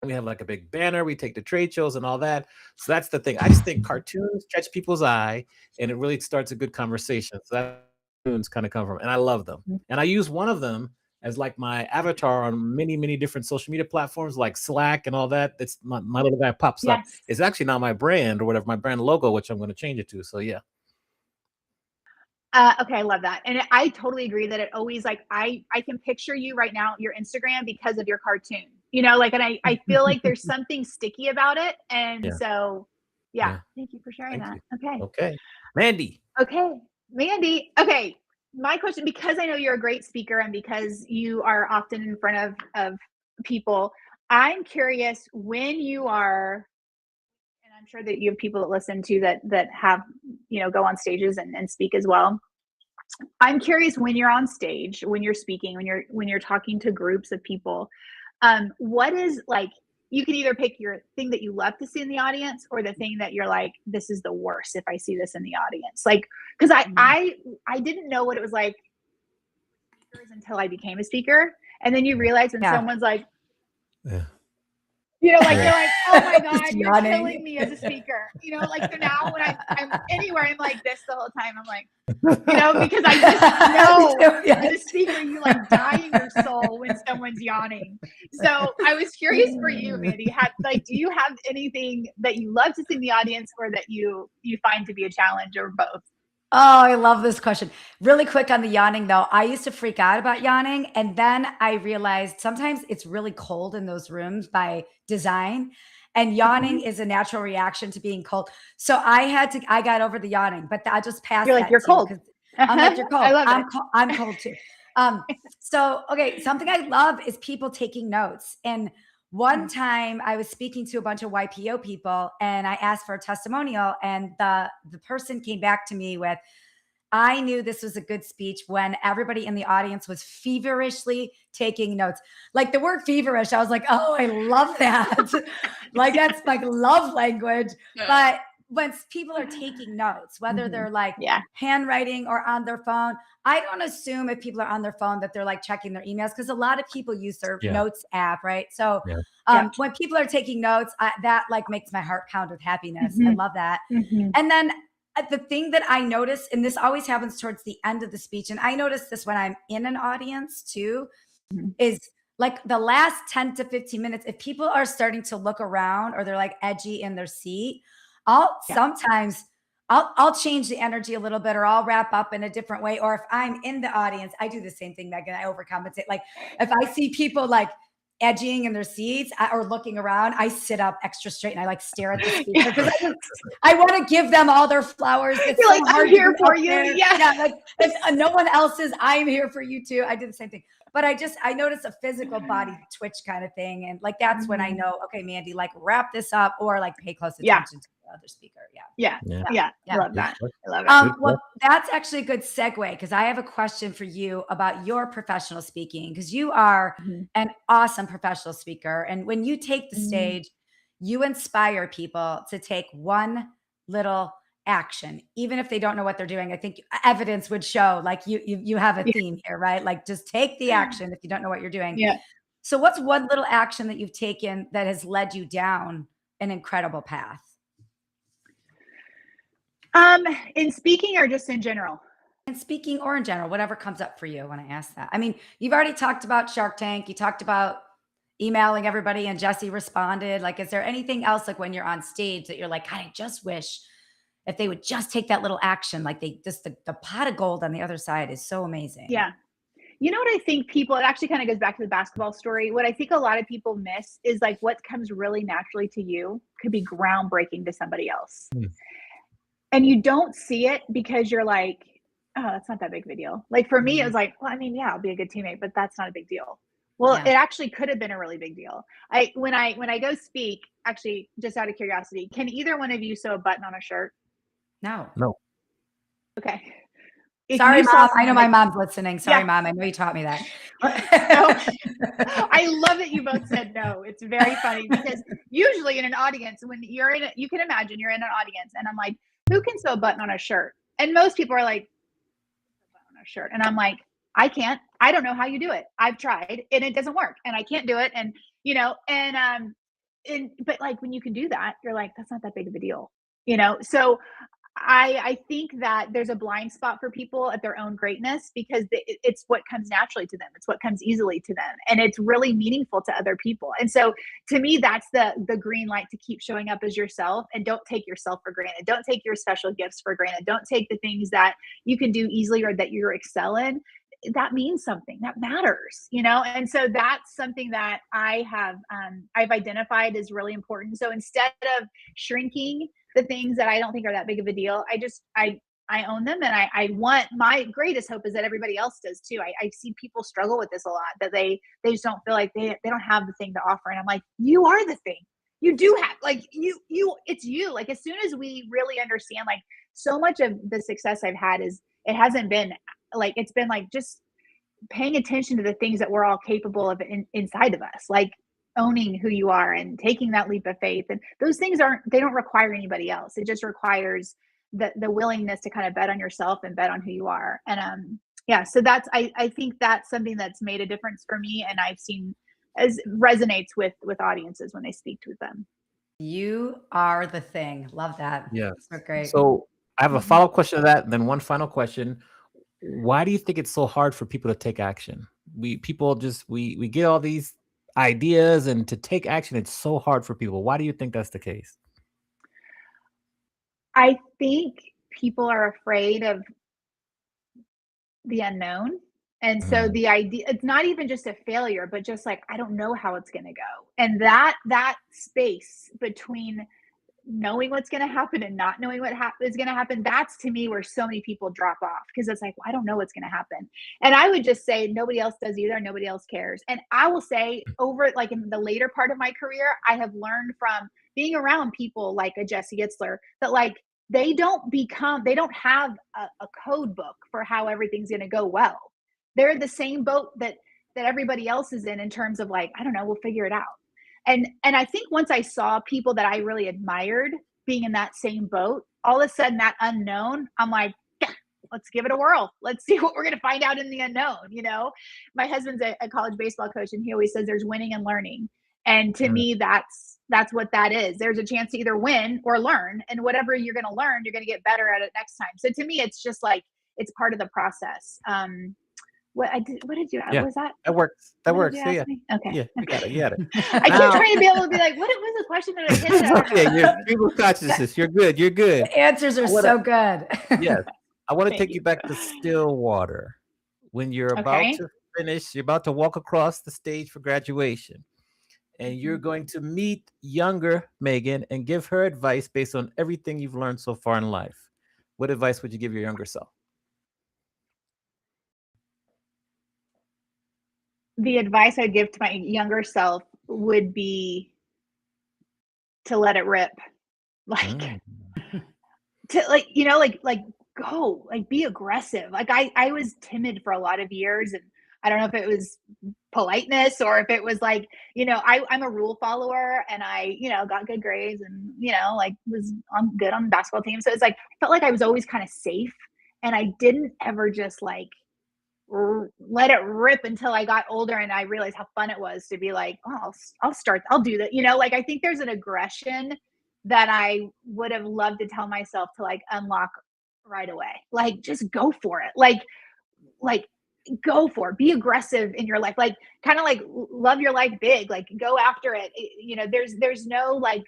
We have like a big banner. We take the trade shows and all that. So that's the thing. I just think cartoons catch people's eye, and it really starts a good conversation. So that cartoons kind of come from, and I love them. And I use one of them as like my avatar on many, many different social media platforms like Slack and all that. It's my little guy pops up. It's actually not my brand or whatever, my brand logo, which I'm going to change it to. So yeah. Okay, I love that. And I totally agree that it always, like, I can picture you right now, your Instagram, because of your cartoon, and I feel like there's something sticky about it. And so, thank you for sharing that. Okay. Mandy. Okay. My question, because I know you're a great speaker and because you are often in front of people, I'm curious when you are, and I'm sure that you have people that listen to that have, go on stages and speak as well. I'm curious when you're on stage, when you're speaking, when you're talking to groups of people, what is like, you can either pick your thing that you love to see in the audience or the thing that you're like, this is the worst if I see this in the audience. Like, because I didn't know what it was like until I became a speaker. And then you realize when someone's like, you're like, oh my God, you're killing me as a speaker. So now when I'm anywhere, I'm like this the whole time. I'm like, because I just know as a speaker, you like die in your soul when someone's yawning. So I was curious for you, Mandy, do you have anything that you love to see in the audience or that you find to be a challenge, or both? Oh, I love this question. Really quick on the yawning though. I used to freak out about yawning. And then I realized sometimes it's really cold in those rooms by design, and yawning is a natural reaction to being cold. So I got over the yawning, but I just passed. You're like, you're cold. I'm like, you're cold. I love it. I'm cold too. So, okay. Something I love is people taking notes. And one time I was speaking to a bunch of YPO people and I asked for a testimonial, and the person came back to me with, I knew this was a good speech when everybody in the audience was feverishly taking notes. Like the word feverish, I was like, oh, I love that. Like that's like love language. But when people are taking notes, whether Mhm. they're like Yeah. handwriting or on their phone, I don't assume if people are on their phone that they're like checking their emails, because a lot of people use their Yeah. notes app, right? So Yeah. Yeah. when people are taking notes, that like makes my heart pound with happiness. I Mhm. love that. Mhm. And then the thing that I notice, and this always happens towards the end of the speech, and I notice this when I'm in an audience too, Mhm. is like the last 10 to 15 minutes, if people are starting to look around or they're like edgy in their seat, I'll Yeah. sometimes I'll change the energy a little bit, or I'll wrap up in a different way. Or if I'm in the audience, I do the same thing, Megan. I overcompensate. Like if I see people like edging in their seats or looking around, I sit up extra straight and I like stare at the speaker, because I want to give them all their flowers. It's You're so like, hard I'm here to be for up you. there. Yeah. Yeah, like if no one else is, I'm here for you too. I do the same thing. But I notice a physical body twitch kind of thing. And like, that's when I know, okay, Mandy, like wrap this up, or like pay close Yeah. attention to the other speaker. Yeah. Yeah. Yeah. Yeah. Yeah. I love Good that. stuff. I love it. Well, that's actually a good segue, because I have a question for you about your professional speaking, because you are Mhm. an awesome professional speaker. And when you take the Mhm. stage, you inspire people to take one little action, even if they don't know what they're doing. I think evidence would show like you have a Yeah. theme here, right? Like just take the action if you don't know what you're doing. Yeah. So what's one little action that you've taken that has led you down an incredible path? In speaking or just in general? And speaking or in general, whatever comes up for you when I ask that. I mean, you've already talked about Shark Tank. You talked about emailing everybody and Jesse responded. Like, is there anything else like when you're on stage that you're like, God, I just wish if they would just take that little action, like they just the pot of gold on the other side is so amazing. Yeah. You know what I think people, it actually kind of goes back to the basketball story. What I think a lot of people miss is like what comes really naturally to you could be groundbreaking to somebody else. Hmm. And you don't see it because you're like, oh, that's not that big of a deal. Like for me, it was like, well, I mean, yeah, I'll be a good teammate, but that's not a big deal. Well, Yeah. it actually could have been a really big deal. When I go speak, actually, just out of curiosity, can either one of you sew a button on a shirt? No. No. Okay. If Sorry, you saw Mom. I know someone my that, mom's listening. Sorry, yeah, Mom. I know you taught me that. so I love that you both said no. It's very funny because usually in an audience, when you're in it, you can imagine you're in an audience and I'm like, who can sew a button on a shirt? And most people are like, on a shirt. And I'm like, I can't. I don't know how you do it. I've tried and it doesn't work and I can't do it. And but like when you can do that, you're like, that's not that big of a deal. So I think that there's a blind spot for people at their own greatness because it's what comes naturally to them. It's what comes easily to them, and it's really meaningful to other people. And so, to me, that's the green light to keep showing up as yourself, and don't take yourself for granted. Don't take your special gifts for granted. Don't take the things that you can do easily or that you're excel in. That means something. That matters, And so that's something that I've identified as really important. So instead of shrinking the things that I don't think are that big of a deal, I own them, and I want, my greatest hope is that everybody else does too. I see people struggle with this a lot, that they just don't feel like they don't have the thing to offer, and I'm like, you are the thing. You do have, like, it's you. Like, as soon as we really understand, like, so much of the success I've had is, it hasn't been like, it's been like just paying attention to the things that we're all capable of inside of us, like owning who you are and taking that leap of faith. And those things they don't require anybody else. It just requires the willingness to kind of bet on yourself and bet on who you are. And yeah, so I think that's something that's made a difference for me, and I've seen as resonates with audiences when they speak with them. You are the thing. Love that. Yeah. So great. So I have a follow-up question to that, and then one final question. Why do you think it's so hard for people to take action? We get all these ideas, and to take action, it's so hard for people. Why do you think that's the case? I think people are afraid of the unknown. And so the idea, it's not even just a failure, but just like, I don't know how it's going to go. And that space between knowing what's going to happen and not knowing what is going to happen, that's to me where so many people drop off, because it's like, well, I don't know what's going to happen. And I would just say nobody else does either. Nobody else cares. And I will say, over like in the later part of my career, I have learned from being around people like a Jesse Itzler that, like, they don't have a code book for how everything's going to go well. They're the same boat that everybody else is in terms of, like, I don't know, we'll figure it out. And I think once I saw people that I really admired being in that same boat. All of a sudden, that unknown, I'm like, yeah, let's give it a whirl. Let's see what we're going to find out in the unknown. You know, my husband's a college baseball coach, and he always says there's winning and learning. And to me, that's what that is. There's a chance to either win or learn, and whatever you're going to learn, you're going to get better at it next time. So to me, it's just like, it's part of the process. What did you? Yeah, was that? that works. That What works. did you Yeah, ask me? Okay. yeah, you got it. You got it. I keep trying to be able to be like, what was the question that I hit? I don't know. Okay, you're stream of consciousness. You're good. You're good. The answers are so good. Yes, I want to Thank take you. you back to Stillwater when you're about Okay. to finish. You're about to walk across the stage for graduation, and you're going to meet younger Megan and give her advice based on everything you've learned so far in life. What advice would you give your younger self? The advice I'd give to my younger self would be to let it rip. Like, to like, you know, like go, like be aggressive. Like I was timid for a lot of years, and I don't know if it was politeness or if it was like, you know, I'm a rule follower, and I, you know, got good grades, and, you know, like was good on the basketball team. So it's like, I felt like I was always kind of safe, and I didn't ever just like let it rip until I got older and I realized how fun it was to be like, oh, I'll do that. You know, like I think there's an aggression that I would have loved to tell myself to like unlock right away. Like just go for it. Like go for it. Be aggressive in your life. Like kind of like love your life big. Like go after it. You know, there's no like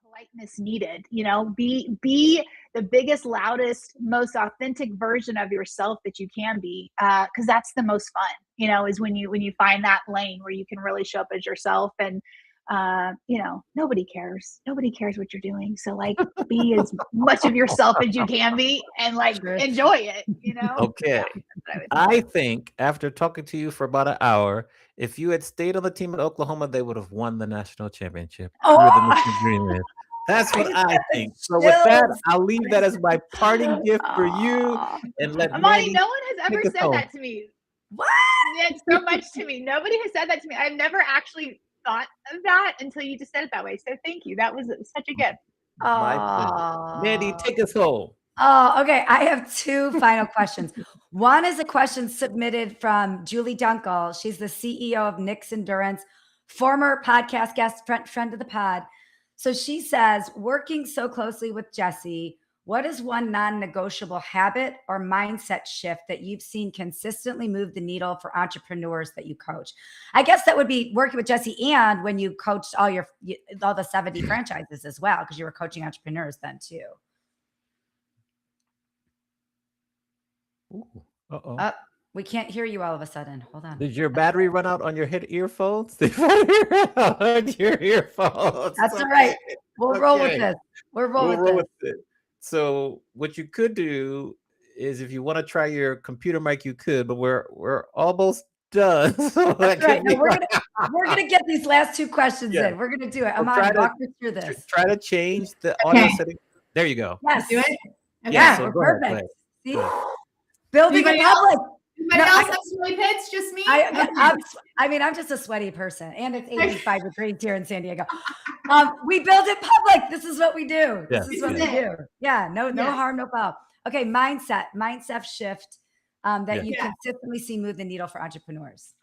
politeness needed. You know, be the biggest, loudest, most authentic version of yourself that you can be, because that's the most fun, you know, is when you find that lane where you can really show up as yourself. And you know, nobody cares what you're doing, so like be as much of yourself as you can be, and like enjoy it, you know. Okay. Yeah, I think after talking to you for about an hour, if you had stayed on the team in Oklahoma, they would have won the national championship. You were the Michigan Dreamers. That's what I think. So with that, I'll leave that as my parting gift for you. And let Amani, Mandy no one has ever take us said home. that to me. What? It's so much to me. Nobody has said that to me. I've never actually thought of that until you just said it that way. So thank you. That was such a gift. My pleasure. Mandy, take us home. Oh, okay. I have two final questions. One is a question submitted from Julie Dunkel. She's the CEO of Nick's Endurance, former podcast guest, friend of the pod. So she says, working so closely with Jesse, what is one non-negotiable habit or mindset shift that you've seen consistently move the needle for entrepreneurs that you coach? I guess that would be working with Jesse and when you coached all the 70 franchises as well, because you were coaching entrepreneurs then too. Ooh, uh-oh. We can't hear you all of a sudden. Hold on. Did your battery run out on your head earphones? Did your battery run out on your earphones? That's all right. We'll roll with this. We'll roll with this. it. So what you could do is, if you want to try your computer mic, you could, but we're almost done. So that's right. No, we're gonna get these last two questions in. We're gonna do it. Amani, walk me through this. Try to change the audio setting. There you go. Yes. Do it? Okay. Yeah, so we're go ahead, perfect. See? Go ahead. Building in public. Anybody else have sweaty pits? Just me? I'm just a sweaty person, and it's 85 degrees here in San Diego. We build in public. This is what we do. Yeah. This is what we do. Yeah, no harm, no foul. Okay, mindset shift that you consistently see move the needle for entrepreneurs.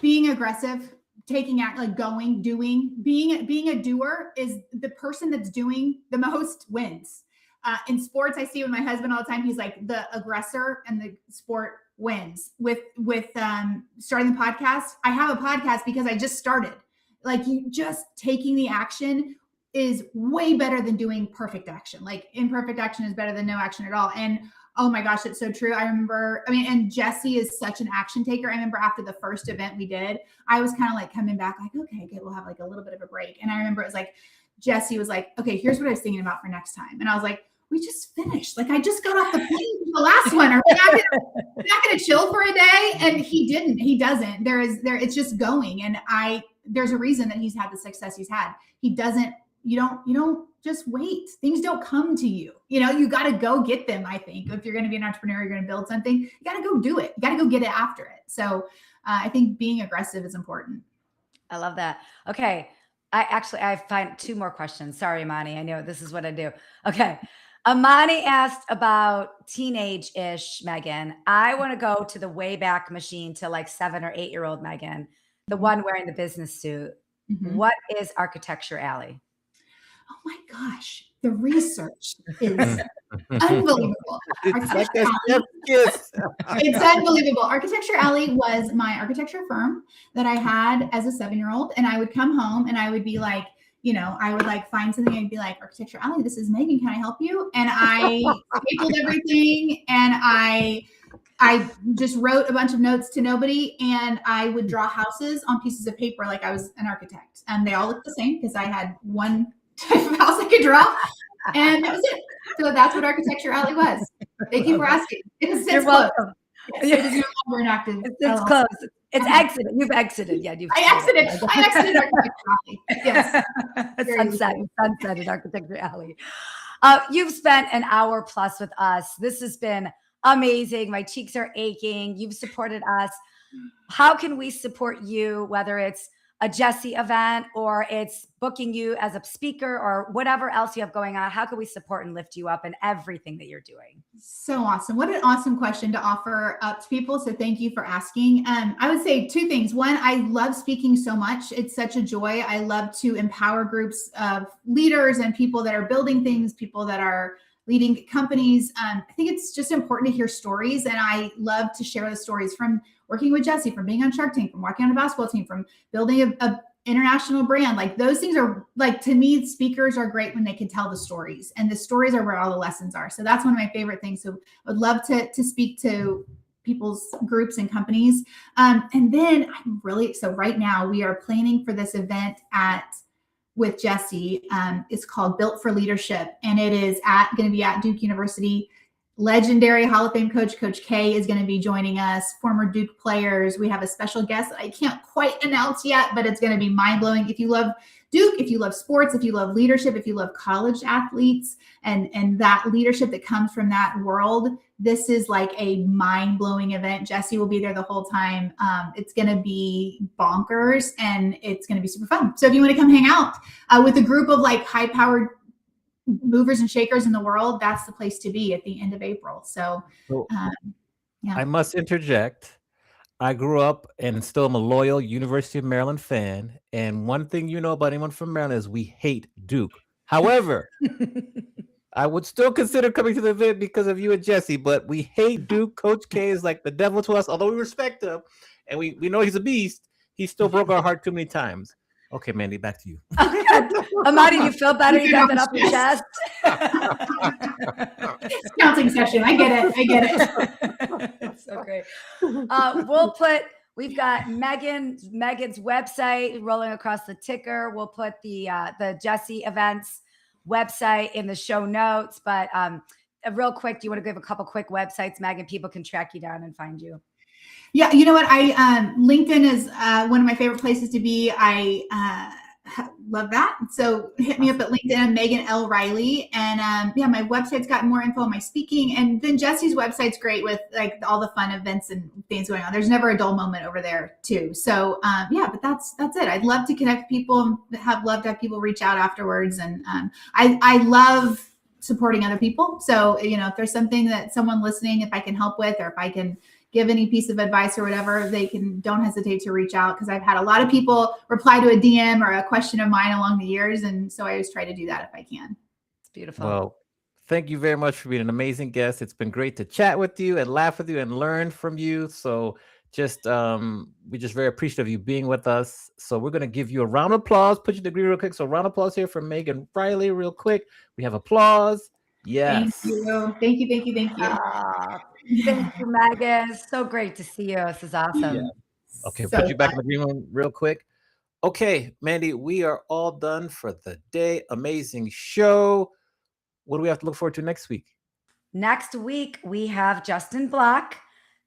Being aggressive, taking act, like going, doing, being a doer is the person that's doing the most wins. In sports, I see with my husband all the time. He's like the aggressor, and the sport wins. With starting the podcast, I have a podcast because I just started. Like, you just taking the action is way better than doing perfect action. Like, imperfect action is better than no action at all. And oh my gosh, it's so true. And Jesse is such an action taker. I remember after the first event we did, I was kind of like coming back like, okay, good, we'll have like a little bit of a break. And I remember it was like, Jesse was like, okay, here's what I was thinking about for next time. And I was like, we just finished. Like, I just got off the plane from the last one. Are we not going to chill for a day? And he didn't. He doesn't. It's just going. And there's a reason that he's had the success he's had. He doesn't. You don't just wait. Things don't come to you. You know, you got to go get them. I think if you're going to be an entrepreneur, you're going to build something, you got to go do it. You got to go get it after it. So I think being aggressive is important. I love that. Okay. I find 2 more questions. Sorry, Amani. I know this is what I do. Okay. Amani asked about teenage-ish Megan. I want to go to the way back machine to like 7 or 8-year-old Megan, the one wearing the business suit. Mhm. What is Architecture Alley? Oh my gosh, the research is unbelievable. It's like Architecture a Alley, chef's kiss. it's unbelievable. Architecture Alley was my architecture firm that I had as a 7-year-old, and I would come home and I would be like, I would like find something and be like, Architecture Alley, this is Megan. Can I help you? And I stapled everything, and I just wrote a bunch of notes to nobody, and I would draw houses on pieces of paper like I was an architect, and they all looked the same because I had one type of house I could draw, and that was it. So that's what Architecture Alley was. Thank you for asking. It's You're welcome. Yes, it is no longer inactive. It's closed. It's exited. You've exited. Yeah, I exited Architecture Alley. Yes. Sunsetted Architecture Alley. You've spent an hour plus with us. This has been amazing. My cheeks are aching. You've supported us. How can we support you, whether it's a Jesse event or it's booking you as a speaker or whatever else you have going on? How can we support and lift you up in everything that you're doing? So awesome. What an awesome question to offer up to people. So thank you for asking. I would say 2 things. One, I love speaking so much. It's such a joy. I love to empower groups of leaders and people that are building things, people that are leading companies. I think it's just important to hear stories. And I love to share the stories from working with Jesse, from being on Shark Tank, from working on a basketball team, from building a international brand. Like those things are like, to me, speakers are great when they can tell the stories, and the stories are where all the lessons are. So that's one of my favorite things. So I would love to speak to people's groups and companies. And then so right now we are planning for this event with Jesse. It's called Built for Leadership, and it is going to be at Duke University. Legendary Hall of Fame coach K is going to be joining us, former Duke players. We have a special guest that I can't quite announce yet, but it's going to be mind-blowing. If you love Duke, if you love sports, if you love leadership, if you love college athletes and that leadership that comes from that world, this is like a mind-blowing event. Jesse will be there the whole time. It's going to be bonkers, and it's going to be super fun. So if you want to come hang out with a group of like high-powered movers and shakers in the world, that's the place to be at the end of April. So yeah. I must interject. I grew up and still am a loyal University of Maryland fan. And one thing you know about anyone from Maryland is we hate Duke. However, I would still consider coming to the event because of you and Jesse, but we hate Duke. Coach K is like the devil to us, although we respect him and we know he's a beast. He still broke our heart too many times. Okay, Mandy, back to you. Amadi, do you feel better? You got that off your chest? Counting session. I get it. It's so great. We've got Megan's website rolling across the ticker. We'll put the Jesse events website in the show notes. But real quick, do you want to give a couple quick websites, Megan? People can track you down and find you. Yeah, you know what? LinkedIn is one of my favorite places to be. I love that. So hit me up at LinkedIn, Megan L Reilly, and my website's got more info on my speaking, and then Jesse's website's great with like all the fun events and things going on. There's never a dull moment over there too. So but that's it. I'd love to connect with people and love to have people reach out afterwards, and I love supporting other people. So if there's something that someone listening, if I can help with, or if I can give any piece of advice or whatever, don't hesitate to reach out, because I've had a lot of people reply to a DM or a question of mine along the years. And so I always try to do that if I can. It's beautiful. Well, thank you very much for being an amazing guest. It's been great to chat with you and laugh with you and learn from you. So we're just very appreciative of you being with us. So we're going to give you a round of applause. Put your degree real quick. So round of applause here for Megan Reilly real quick. We have applause. Yes. Thank you. Thank you. Thank you, Megan. So great to see you. This is awesome. Yeah. Okay, put you back in the green room real quick. Okay, Mandy, we are all done for the day. Amazing show. What do we have to look forward to next week? Next week, we have Justin Block,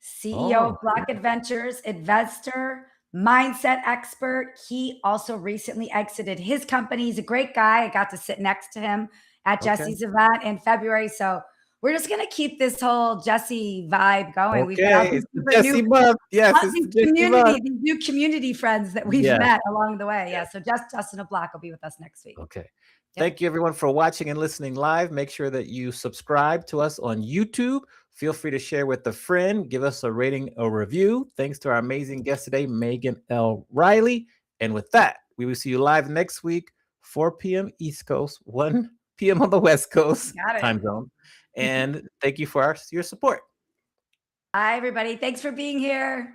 CEO of Block Adventures, investor, mindset expert. He also recently exited his company. He's a great guy. I got to sit next to him at Jesse's event in February. So we're just gonna keep this whole Jesse vibe going. We've got all Okay, these it's the different Jesse new, month. Yes, all it's these the Jesse month. these new community friends that we've Yes. met along the way. Yeah. So Justin O'Block will be with us next week. Okay. Yep. Thank you everyone for watching and listening live. Make sure that you subscribe to us on YouTube. Feel free to share with a friend. Give us a rating or review. Thanks to our amazing guest today, Megan L Reilly. And with that, we will see you live next week, 4 p.m. East Coast, 1 p.m. on the West Coast Got it. time zone. And thank you for your support. Bye, everybody. Thanks for being here.